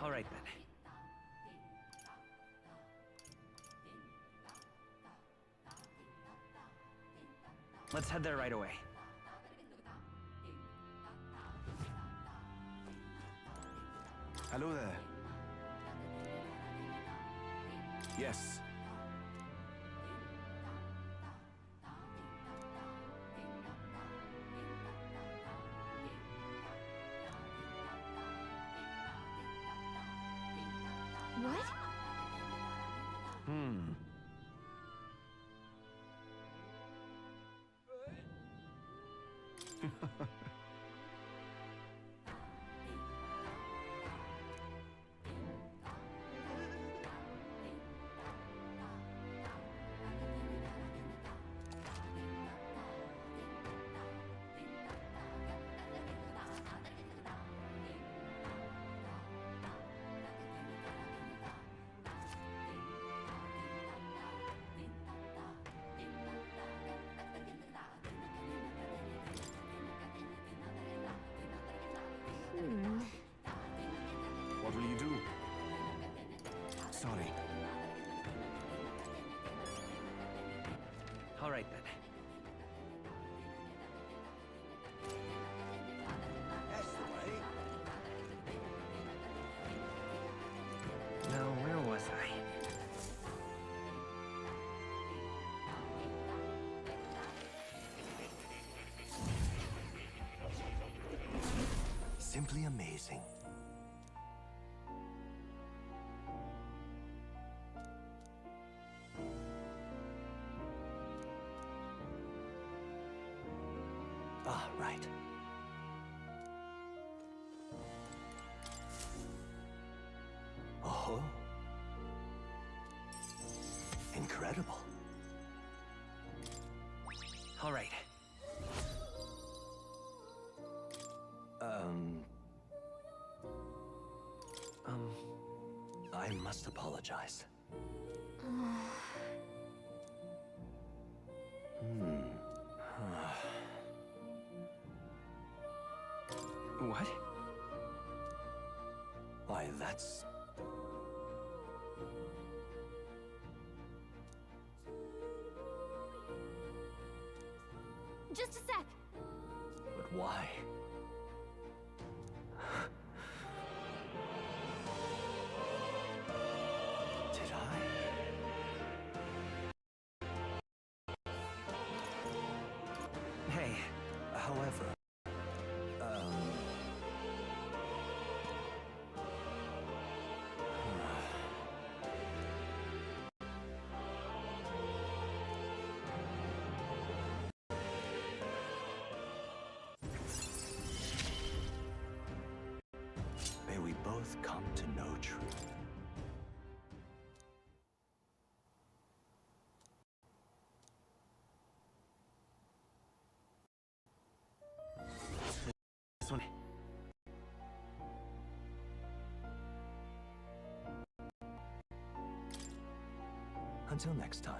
All right, then. Let's head there right away. Hello there. Yes. What? simply amazing. Ah, right. Oh. Incredible. All right. I must apologize. What? Why, that's... Just a sec. But why? Did I? Hey, However, may we both come to know truth. this one. Until next time.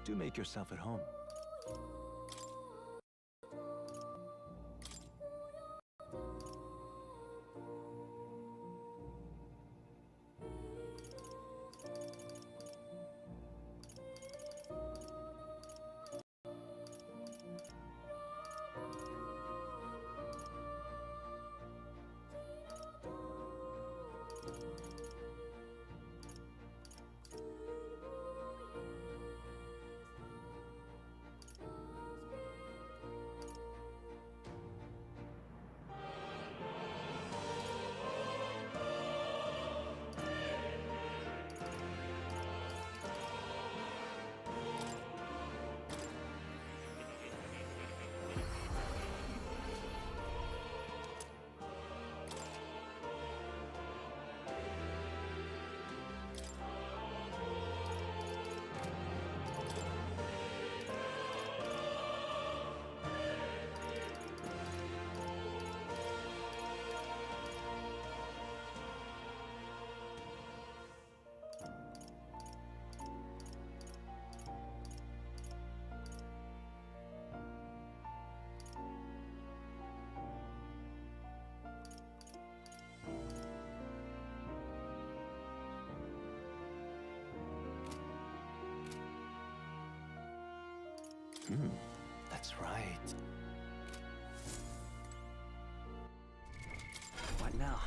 Do make yourself at home. That's right. What now?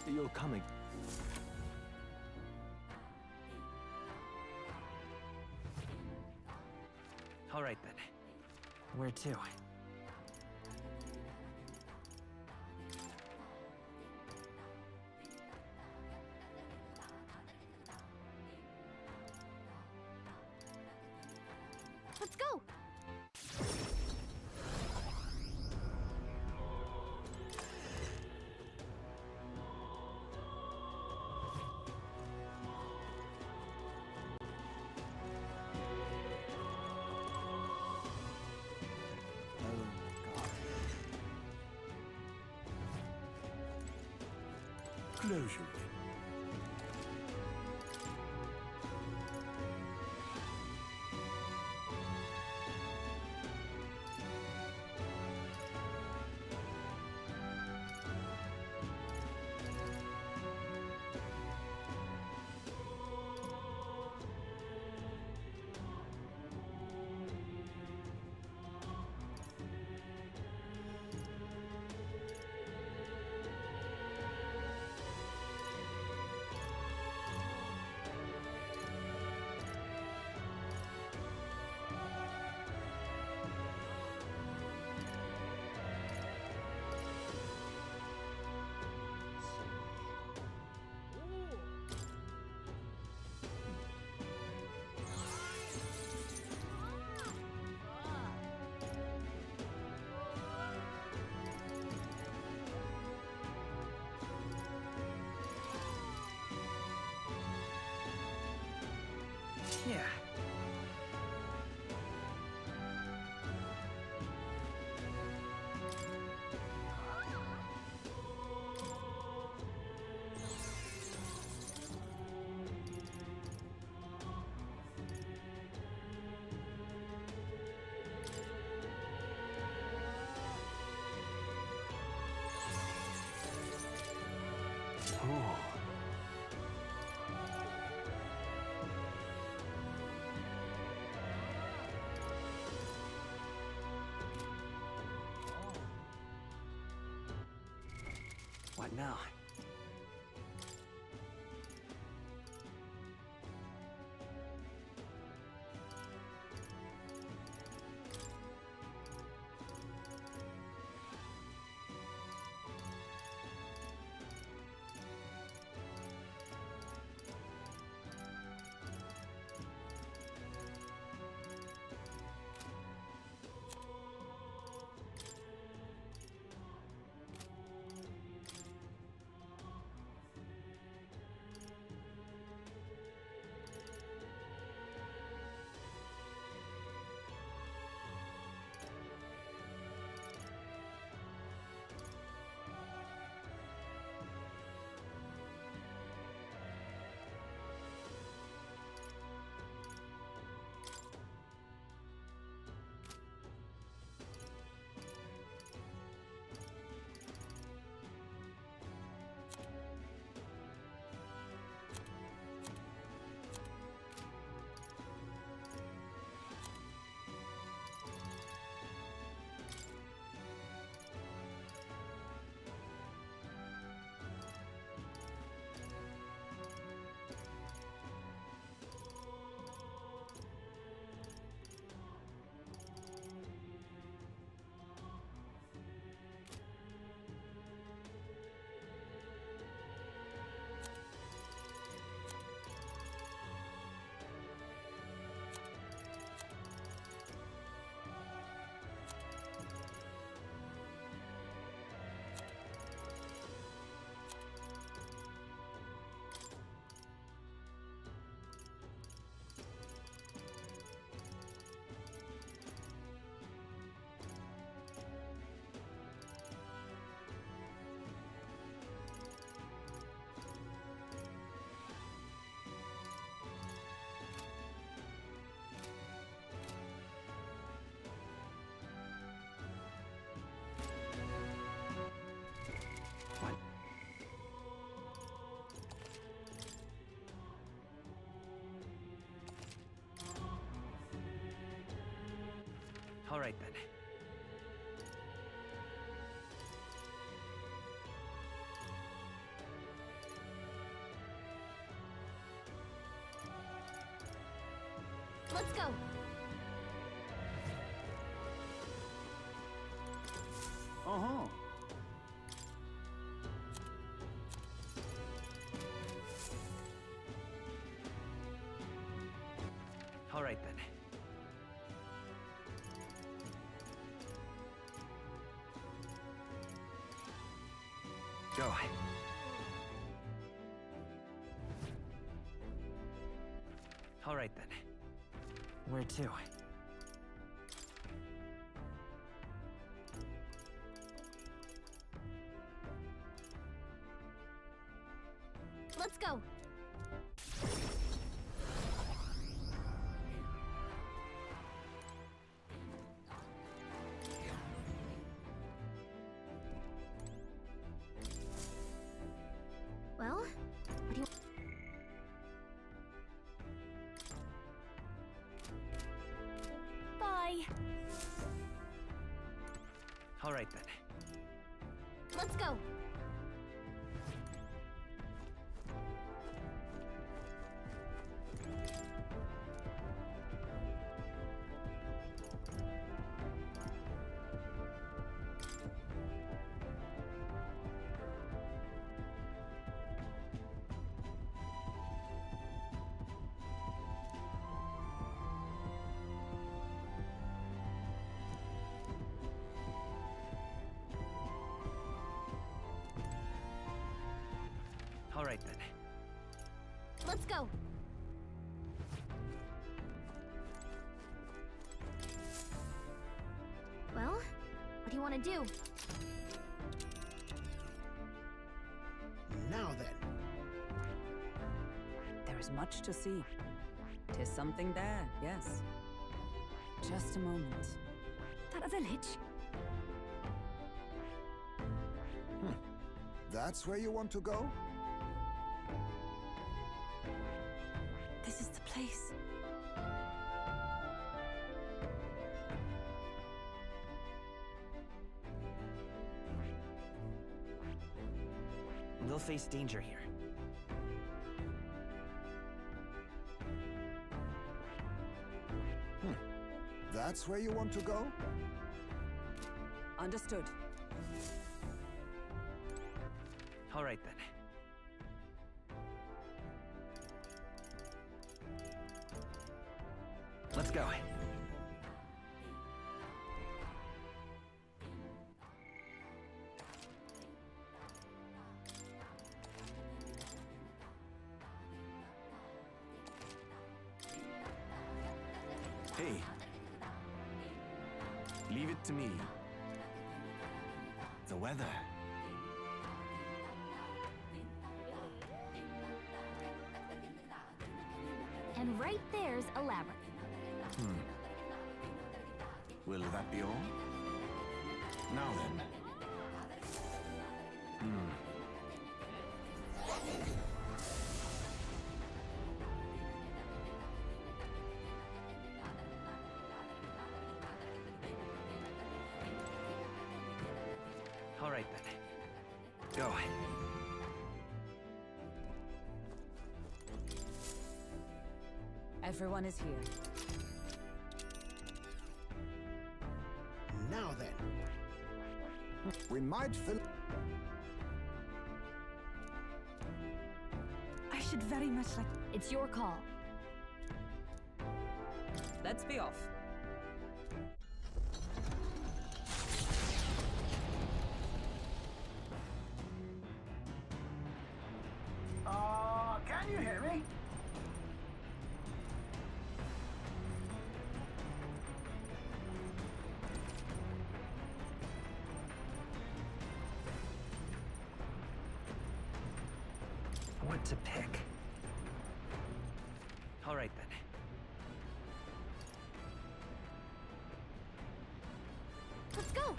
You're coming. All right then. Where to? Let's go! Close your Yeah. What now? All right then. Let's go. Uh-huh. All right, then. Go. All right, then. Where to? Let's go. Well, what do you... Bye. All right, then. Let's go. All right, then. Let's go. Well, what do you want to do? Now then. There is much to see. 'Tis something there, yes. Just a moment. That a village? That's where you want to go? This is the place. They'll face danger here. That's where you want to go? Understood. All right, then. Let's go. Hey. Leave it to me. The weather. And right there's a labyrinth. Will that be all? Now then. All right, then. Go. Everyone is here. Now then. We might fill... I should very much like... It's your call. Let's be off. Can you hear me? What to pick? All right, then. Let's go.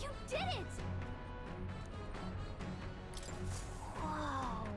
You did it! Whoa.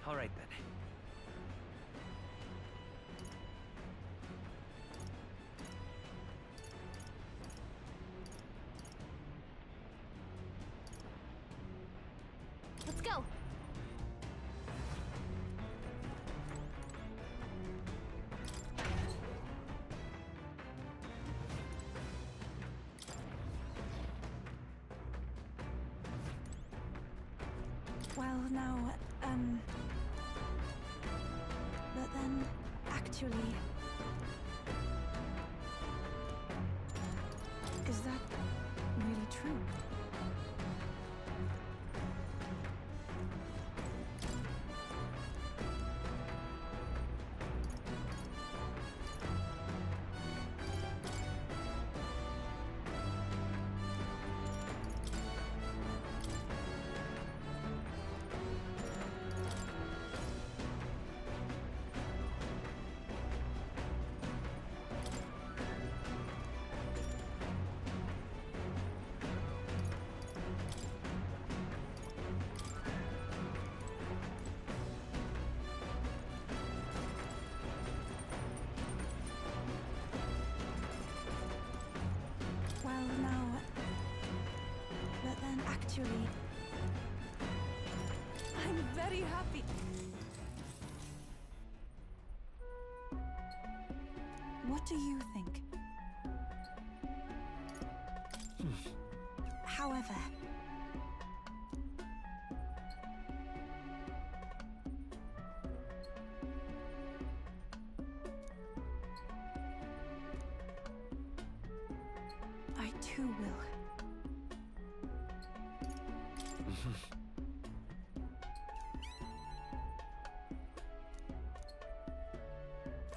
All right then. Let's go. Well, now, but then, actually... Is that really true? Well, now... But then, actually... I'm very happy. What do you think? However... I too will.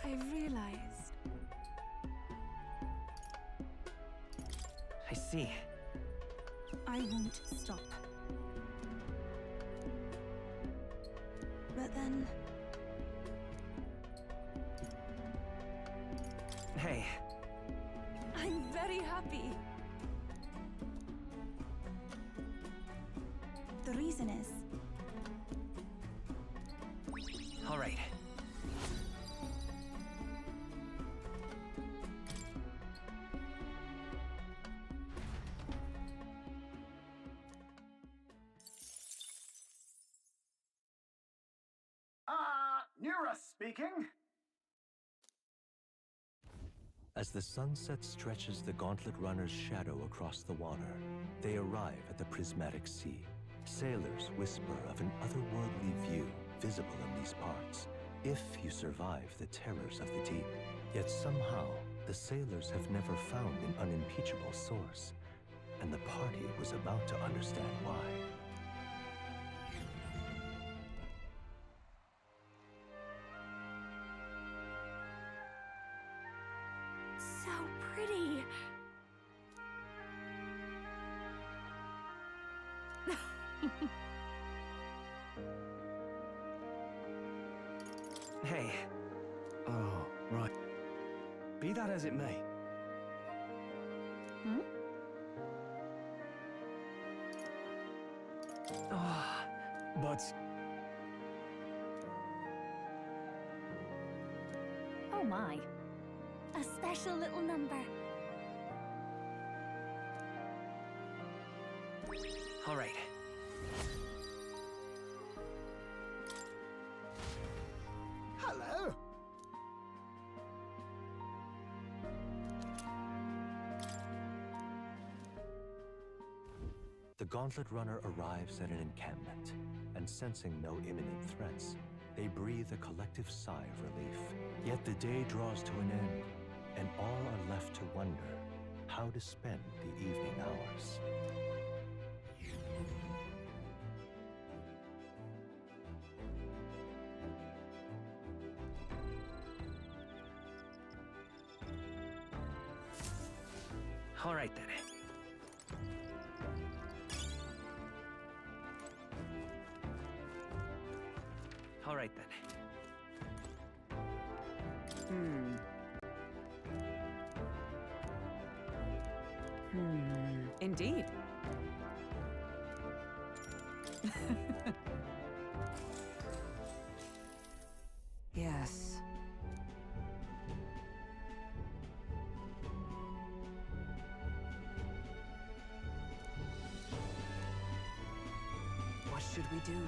I've realized... I see. I won't stop. But then... Hey. I'm very happy. The reason is... All right. Nura speaking. As the sunset stretches the Gauntlet Runner's shadow across the water, they arrive at the Prismatic Sea. Sailors whisper of an otherworldly view visible in these parts, if you survive the terrors of the deep. Yet somehow, the sailors have never found an unimpeachable source, and the party was about to understand why. So pretty. Hey. Oh, right. Be that as it may. Hmm? But... Oh my. A special little number. All right. Hello. The Gauntlet Runner arrives at an encampment, and sensing no imminent threats, they breathe a collective sigh of relief. Yet the day draws to an end, and all are left to wonder how to spend the evening hours. All right then. All right then. Indeed. Yes. What should we do?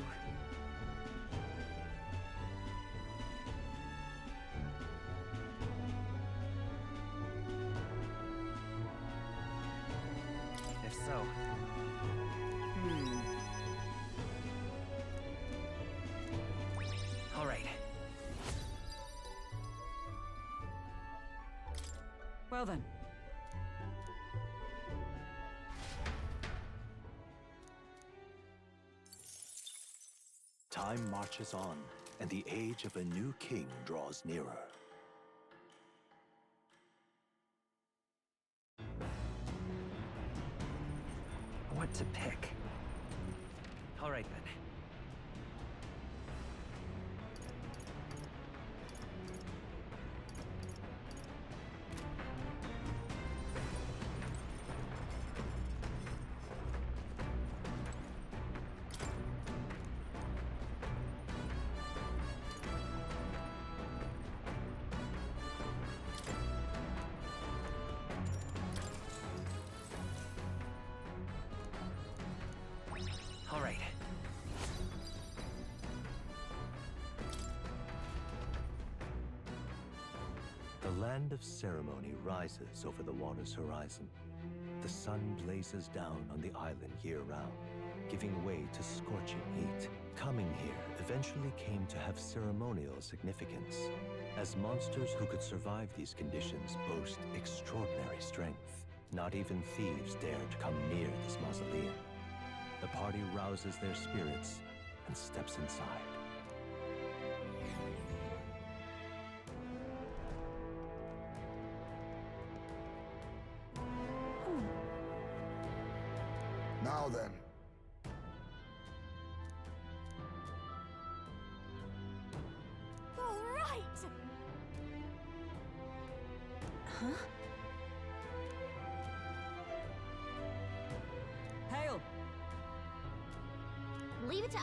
If so, all right. Well then. Time marches on, and the age of a new king draws nearer. What to pick? All right then. All right. The land of ceremony rises over the water's horizon. The sun blazes down on the island year-round, giving way to scorching heat. Coming here eventually came to have ceremonial significance, as monsters who could survive these conditions boast extraordinary strength. Not even thieves dare to come near this mausoleum. The party rouses their spirits and steps inside. Now then. All right! Huh? Hail! Leave it to us.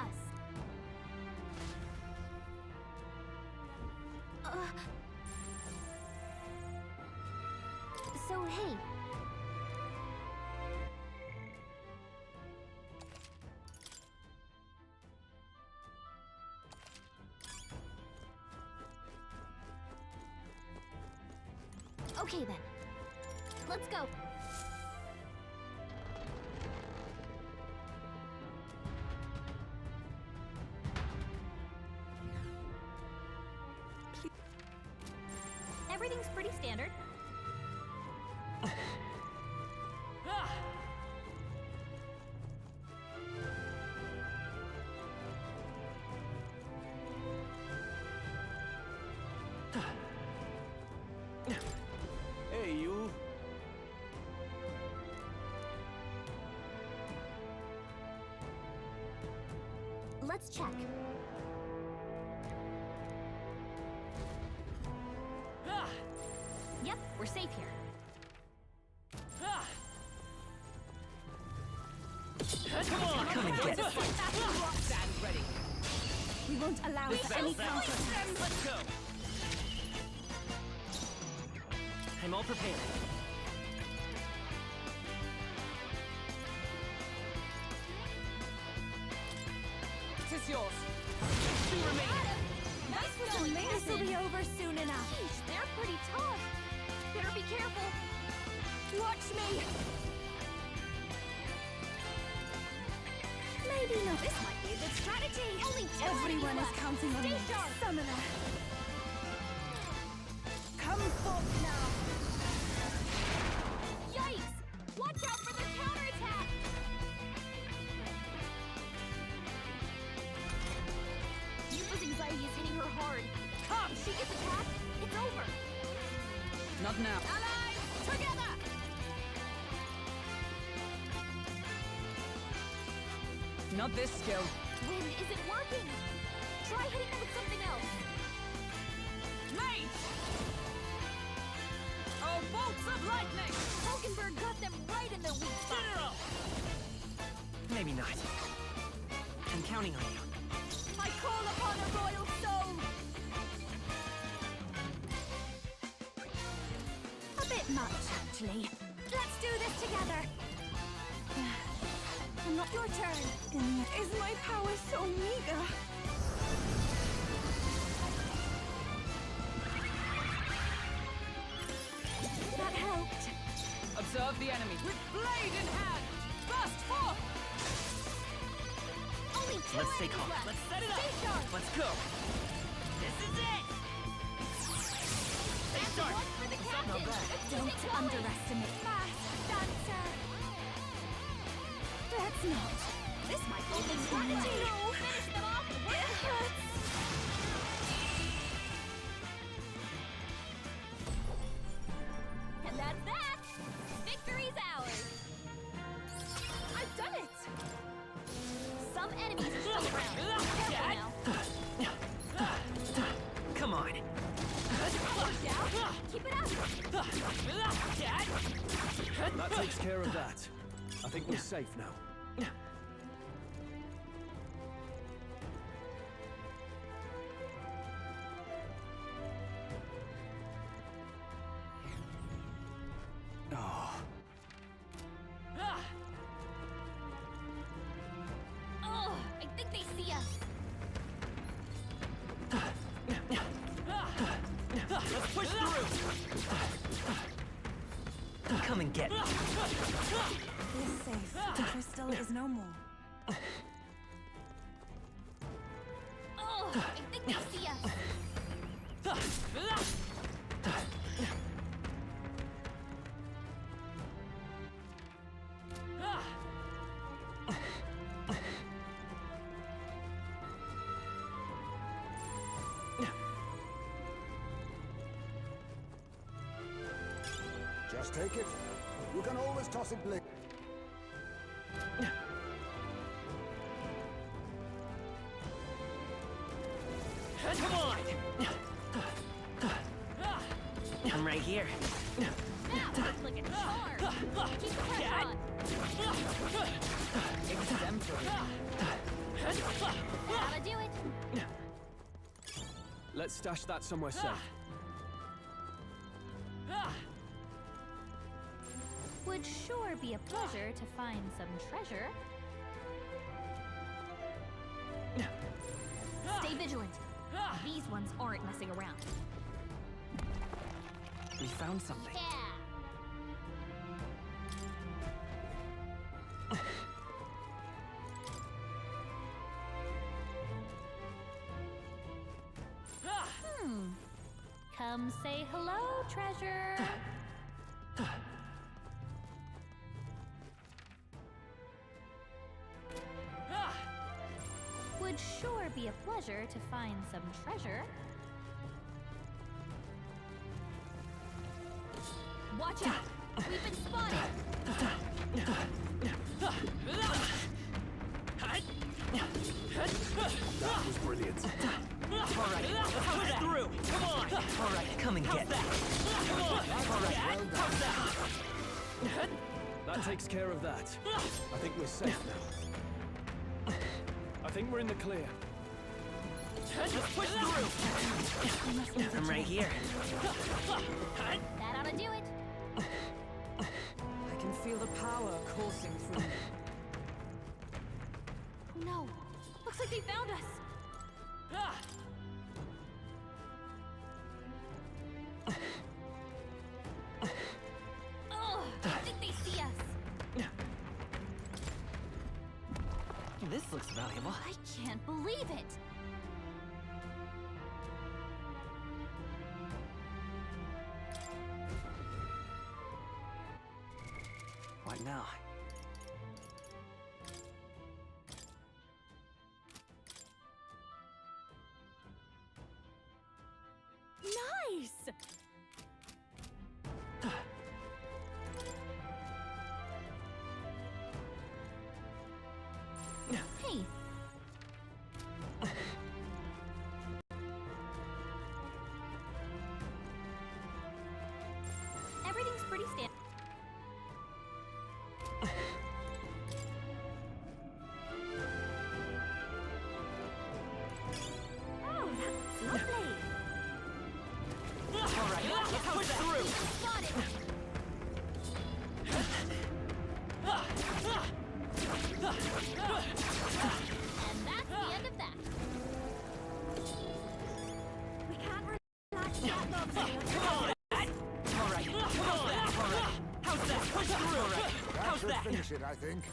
So, hey. Okay then. Let's go. Everything's pretty standard. Hey, you. Let's check. Yep, we're safe here. Come on! Come and get it. Stand ready. We won't allow for any counter. Let's go. I'm all prepared. Tis yours. Two remain. Nice going, This will be over soon enough. Sheesh, they're pretty tough. Better be careful. Watch me! Maybe not. This might be a good strategy. Only two Everyone enemies is left. counting on Stay me. sharp. Summoner. Come forth now. Yikes! Watch out for their counterattack. Yufa's anxiety is hitting her hard. Come! If she gets attacked, it's over. Not now. Allies, together! Not this skill. Wind isn't working. Try hitting them with something else. Mage! Oh, bolts of lightning! Hulkenberg got them right in their weak spot. General! Maybe not. I'm counting on you. I call upon a royal soul! A bit much, actually. Let's do this together. Not your turn. Is my power so meager? That helped. Observe the enemy with blade in hand! Burst forth! Only two Let's stay enemies calm. left. Let's set it up. Stay sharp. Let's go. This is it. Stay That's sharp. one for the captain. Not bad. Don't underestimate fast dancer. That's not. This might be the strategy. No. Finish them off and work It together. hurts. And that's that. Victory's ours. I've done it! Some enemies are still around. Careful now. Come on. Down. Keep it up. That takes care of that. I think we're safe now. Oh. Oh, I think they see us. Let's push through. Come and get me. We're safe. The crystal is no more. Oh, I think they see us. Just take it. You can always toss it later. Come on. I'm right here. Now, look at hard. Keep the pressure on. Exemplary. That'll do it. Let's stash that somewhere safe. Would sure be a pleasure to find some treasure. Stay vigilant. These ones aren't messing around. We found something. Yeah. Come say hello, treasure. Would sure be a pleasure to find some treasure. Watch out! We've been spotted! That was brilliant. All right, let's push through. Come on. All right, come and get me. Come on. All right, how's that? That takes care of that. I think we're safe now. I think we're in the clear. Let's push through. I'm right here. That ought to do it. I can feel the power coursing through me. No. Looks like they found us. Oh, I think they see us. This looks valuable. I can't believe it. What now? Nice! Hey. And that's the end of that. We can't relax that long. Come on! Alright, how's that? Alright, how's that? Push through! Alright, That how's should that? finish it, I think.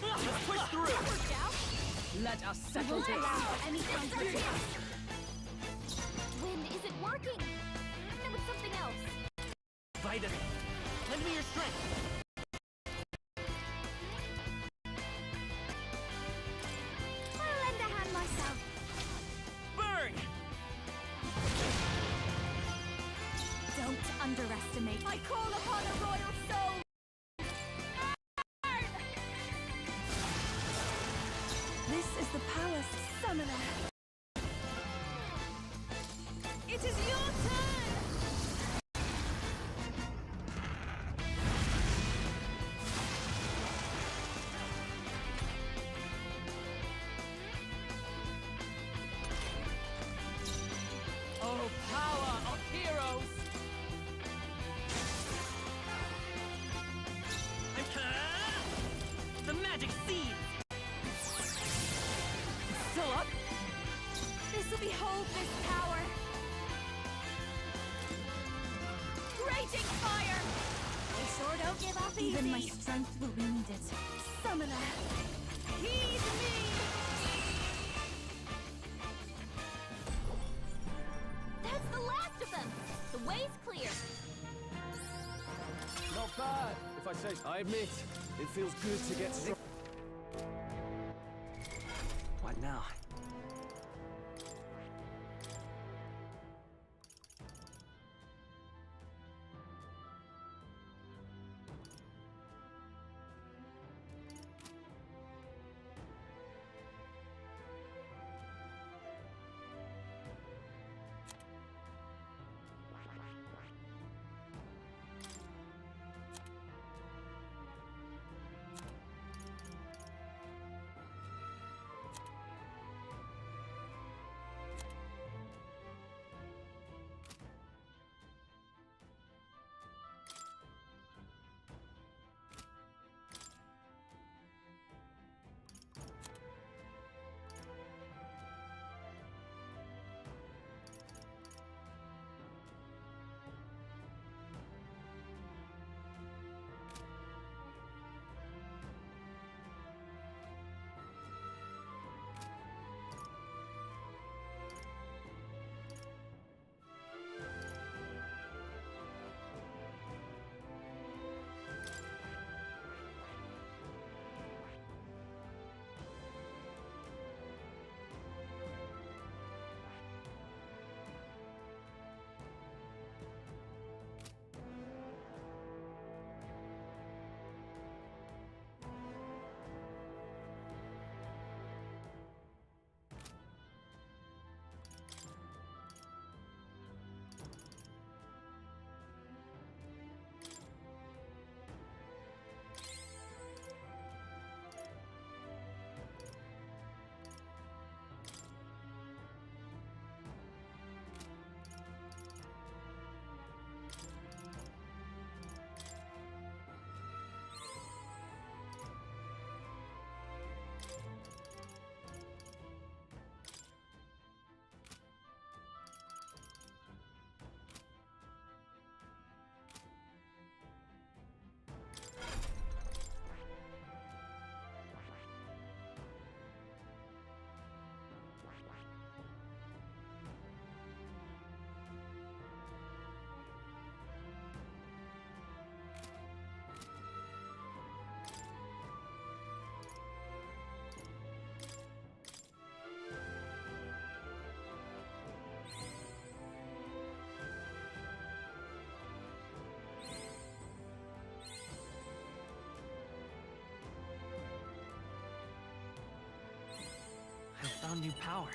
Let's push through! Let us settle Won't this. allow any comfort. Wind isn't working. There was something else. Vitus, lend me your strength. I'll lend a hand myself. Burn! Don't underestimate. I call upon a royal soul! This is the palace, Summoner. It is your turn! Oh, power of heroes! The magic seed! Still up? This'll behold this power! Raging fire! They sure don't give up easy. Even my strength will be needed. Summoner, heed me! That's the last of them. The way's clear. Not bad, if I say so. I admit, it feels good to get strong. What now? I found new power.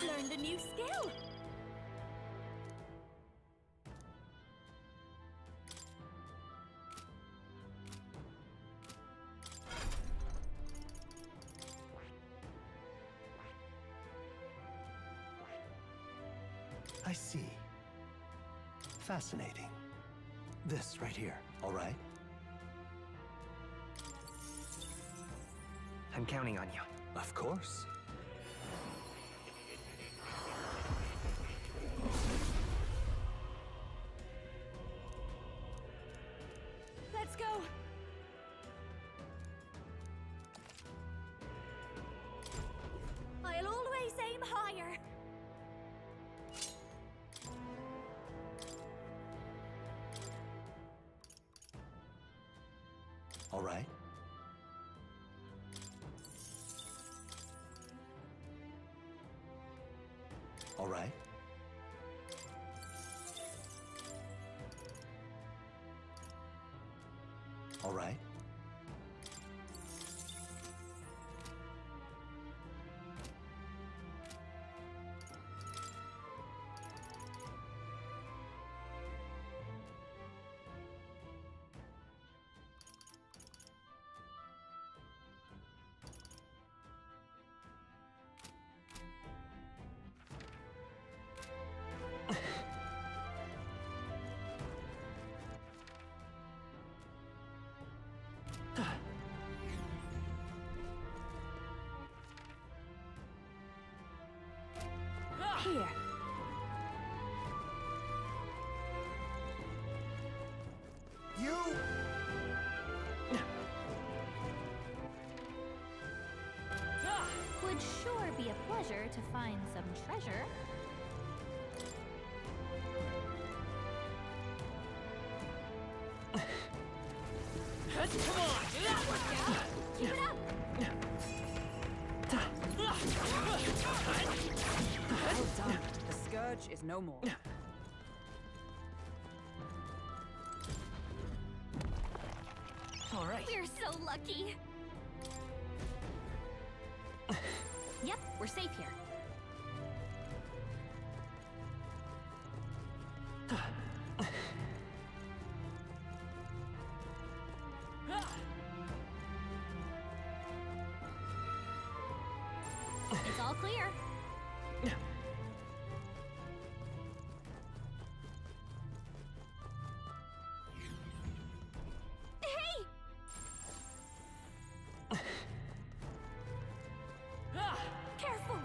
I've learned a new skill! I see. Fascinating. This right here, all right? I'm counting on you. Of course. Let's go! I'll always aim higher! All right. All right. All right. Here. You... Would sure be a pleasure to find some treasure. Come on! Keep it up! Well done. The scourge is no more. All right. We're so lucky. Yep, we're safe here. It's all clear. Hey! Careful!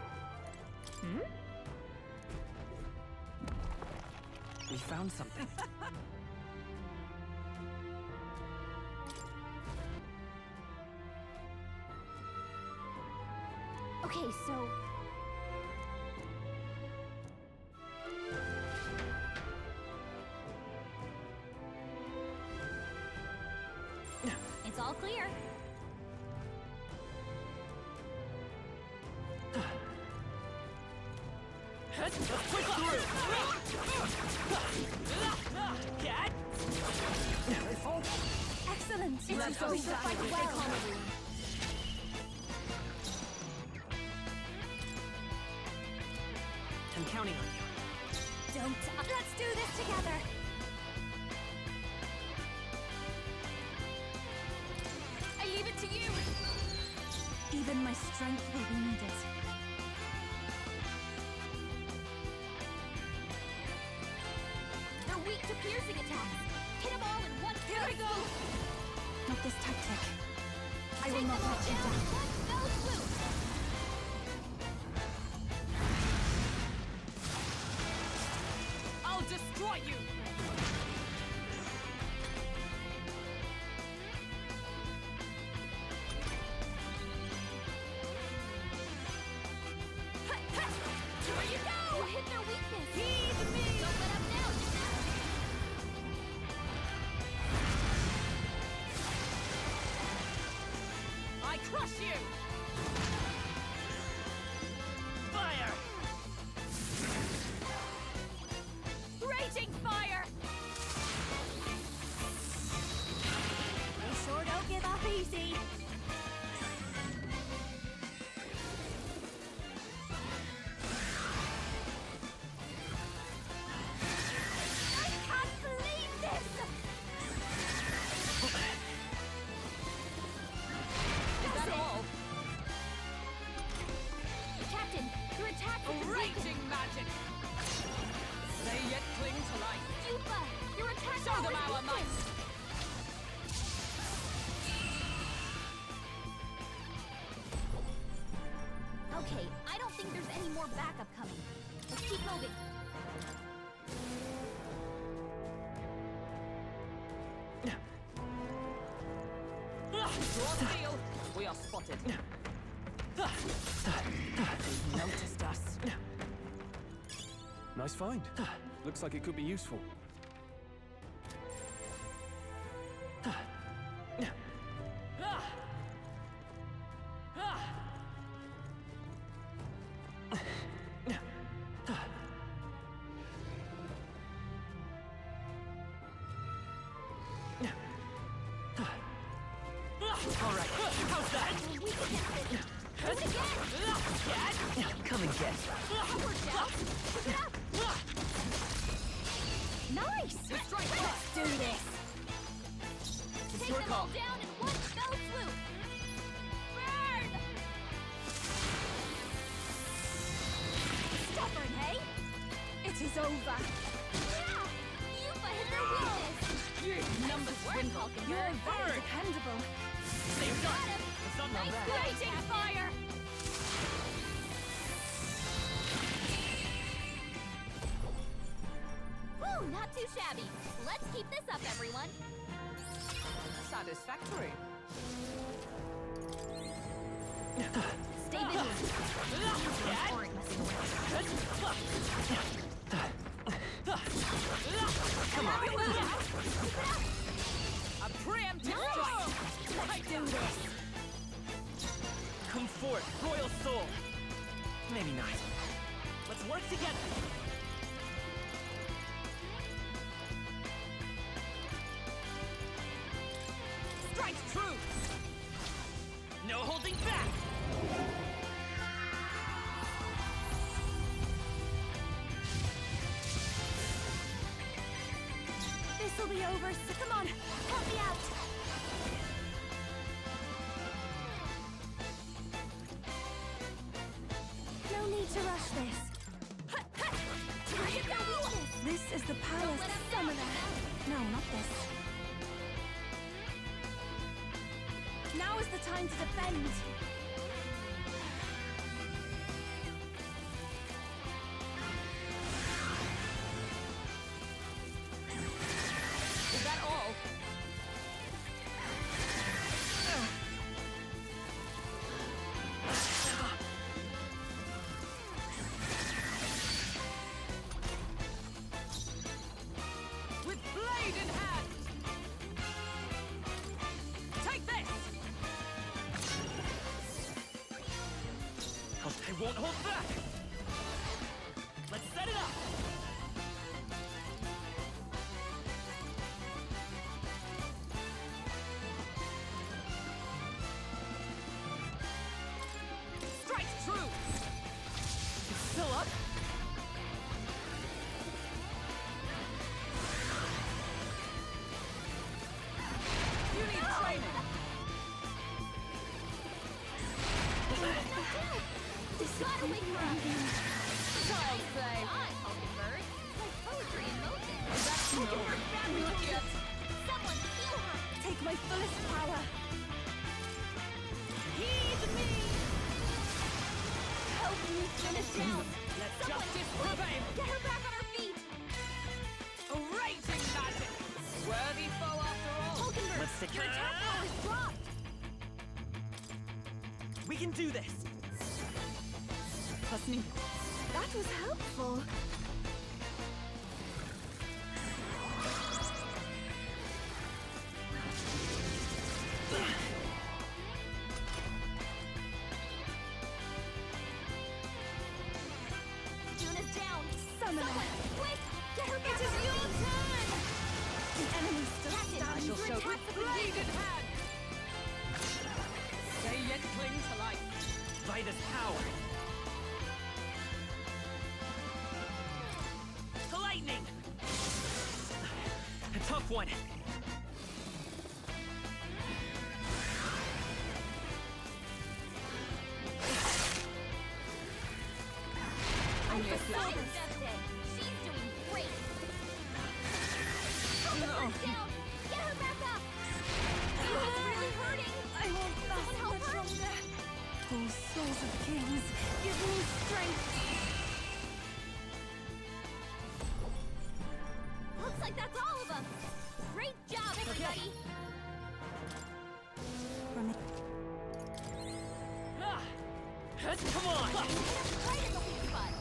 We found something. Okay, so... It's all clear. Push through! Cat! Excellent! Let's go. We shall fight well! I'm counting on you. Don't... Let's do this together! I leave it to you! Even my strength will be needed. They're weak to piercing attacks. Hit them all in one Here I go! Not this tactic. I will Take not them all let you down down. in one fell swoop. I'll destroy you! Here you go! You hit their weakness. Heed me! Don't let up now, I crush you! Fire! Raging fire! Draw steel. We are spotted. They've noticed us. Nice find. Looks like it could be useful. Alright, how's that? Come and get. Nice! Let's do this! It's your call. down in one fell swoop. Burn! Stubborn, hey? It is over. Yeah! Yufa hit their weakness. Numbers dwindle. You're very dependable. Same Got done. him. The sun on Nice that. play, Raging fire! Whew, not too shabby. Let's keep this up, everyone. Satisfactory. Stay vigilant. Aren't messing around. Come on. A preemptive strike. Let's do this! Come forth, royal soul. Maybe not. Let's work together. Strike true. No holding back. This'll be over, so come on, help me out! No need to rush this. Hit their weakness. This is the palace let 'em summoner. No, not this. Now is the time to defend. Is that all? With blade in hand. Take this. I won't hold back. Let's set it up. Strike true. It's still up. You need training. Disappointment. Child's play. God, Hummingbird. Like poetry in motion. That's no. Someone heal her. Take my fullest power. Heed me. Help me finish down. Let Someone justice quick, prevail. Get her back on her feet. A raging magic. Worthy foe after all. Hulkenberg, Let's take your attack power is dropped. We can do this. Trust me. That was helpful. Juna's down. Summoner. Someone, quick, get her back It is on her your feet. turn! The enemy still That's it. stands. I shall Your show attack with will blade be- in hand. They yet cling to life. By this power. The lightning. A tough one. Only a flash. Sidestepped it. She's doing great. Hulkenberg's down. Get her back up. Oh, it's really hurting. I won't last Someone help much her. longer. Oh, souls of kings, give me strength. Looks like that's all of them. Great job, everybody. buddy. Come on! Hit him right in the weak spot.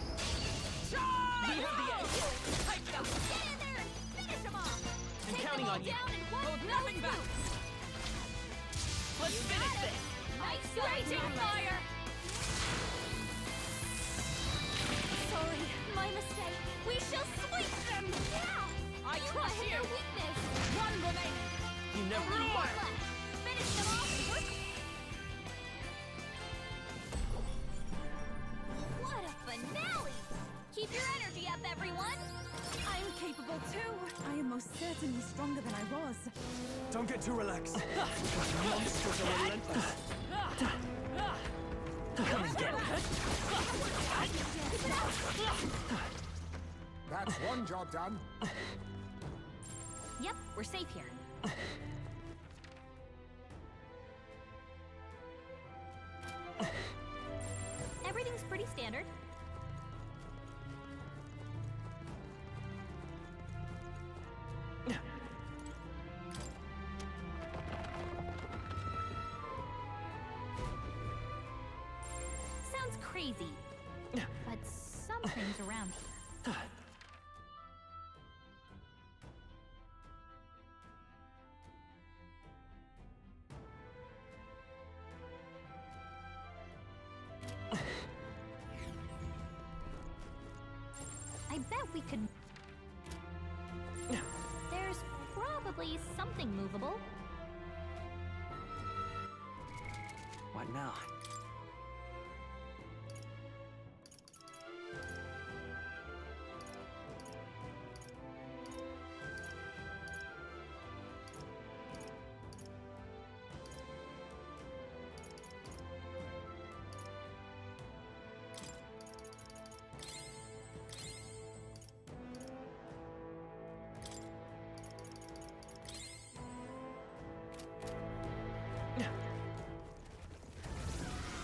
Charge! Leave the edge! Get in there and finish him off. I'm Take counting them all on you. down in one Hold fell nothing back. swoop. Let's You finish got it. this! Nice Raging fire! Sorry, my mistake. We shall sweep them. Yeah. I you trust hit you. their weakness. One remaining! You never One know. more left. Finish them off. What a finale! Keep your energy up, everyone. I'm capable too. I am most certainly stronger than I was. Don't get too relaxed. Monsters are relentless. Come and get it. That's one job done. Yep, we're safe here. Everything's pretty standard. Sounds crazy, but something's around here. I bet we could... There's probably something movable. What now?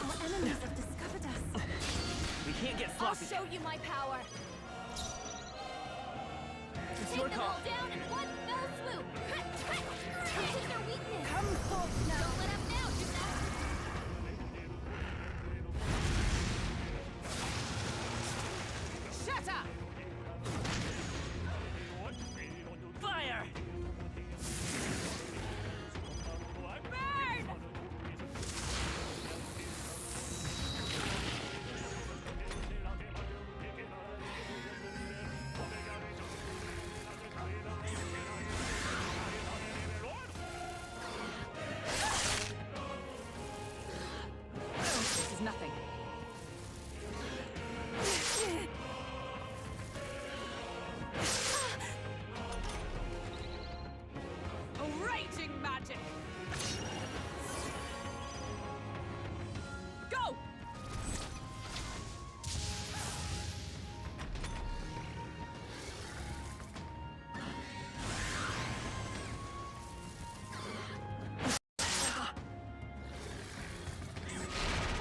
Our enemies have discovered us. We can't get I'll floppy. show you my power. It's Take your them call. all down in one fell swoop. Take their weakness. Come forth now. Don't let up now, Gymnast. Shut up! Fire! Burn! This is nothing. A raging magic! Go!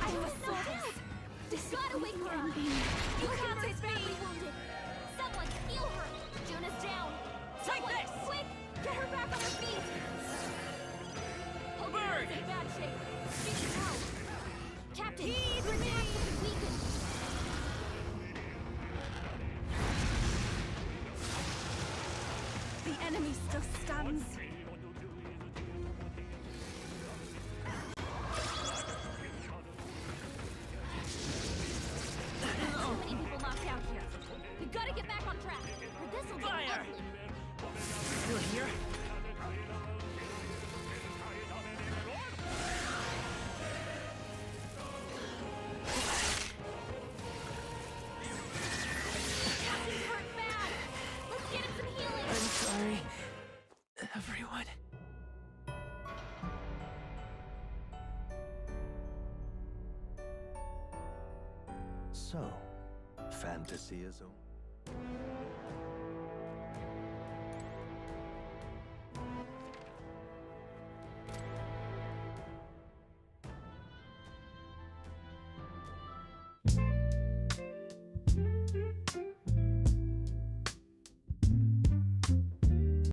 I saw this. Gotta wake her up. You can't stay badly wounded. Someone heal her. Juna's down. Take Someone, this! quick! Get her back on her feet. Bird! Pokemon's in bad shape. She needs help. Captain, her attack has been weakened. The enemy still stands. Too many people knocked out here. We gotta get back on track, or this'll get Fire! ugly. Still here? Captain's hurt bad. Let's get him some healing. I'm sorry, everyone. So, fantasy is over.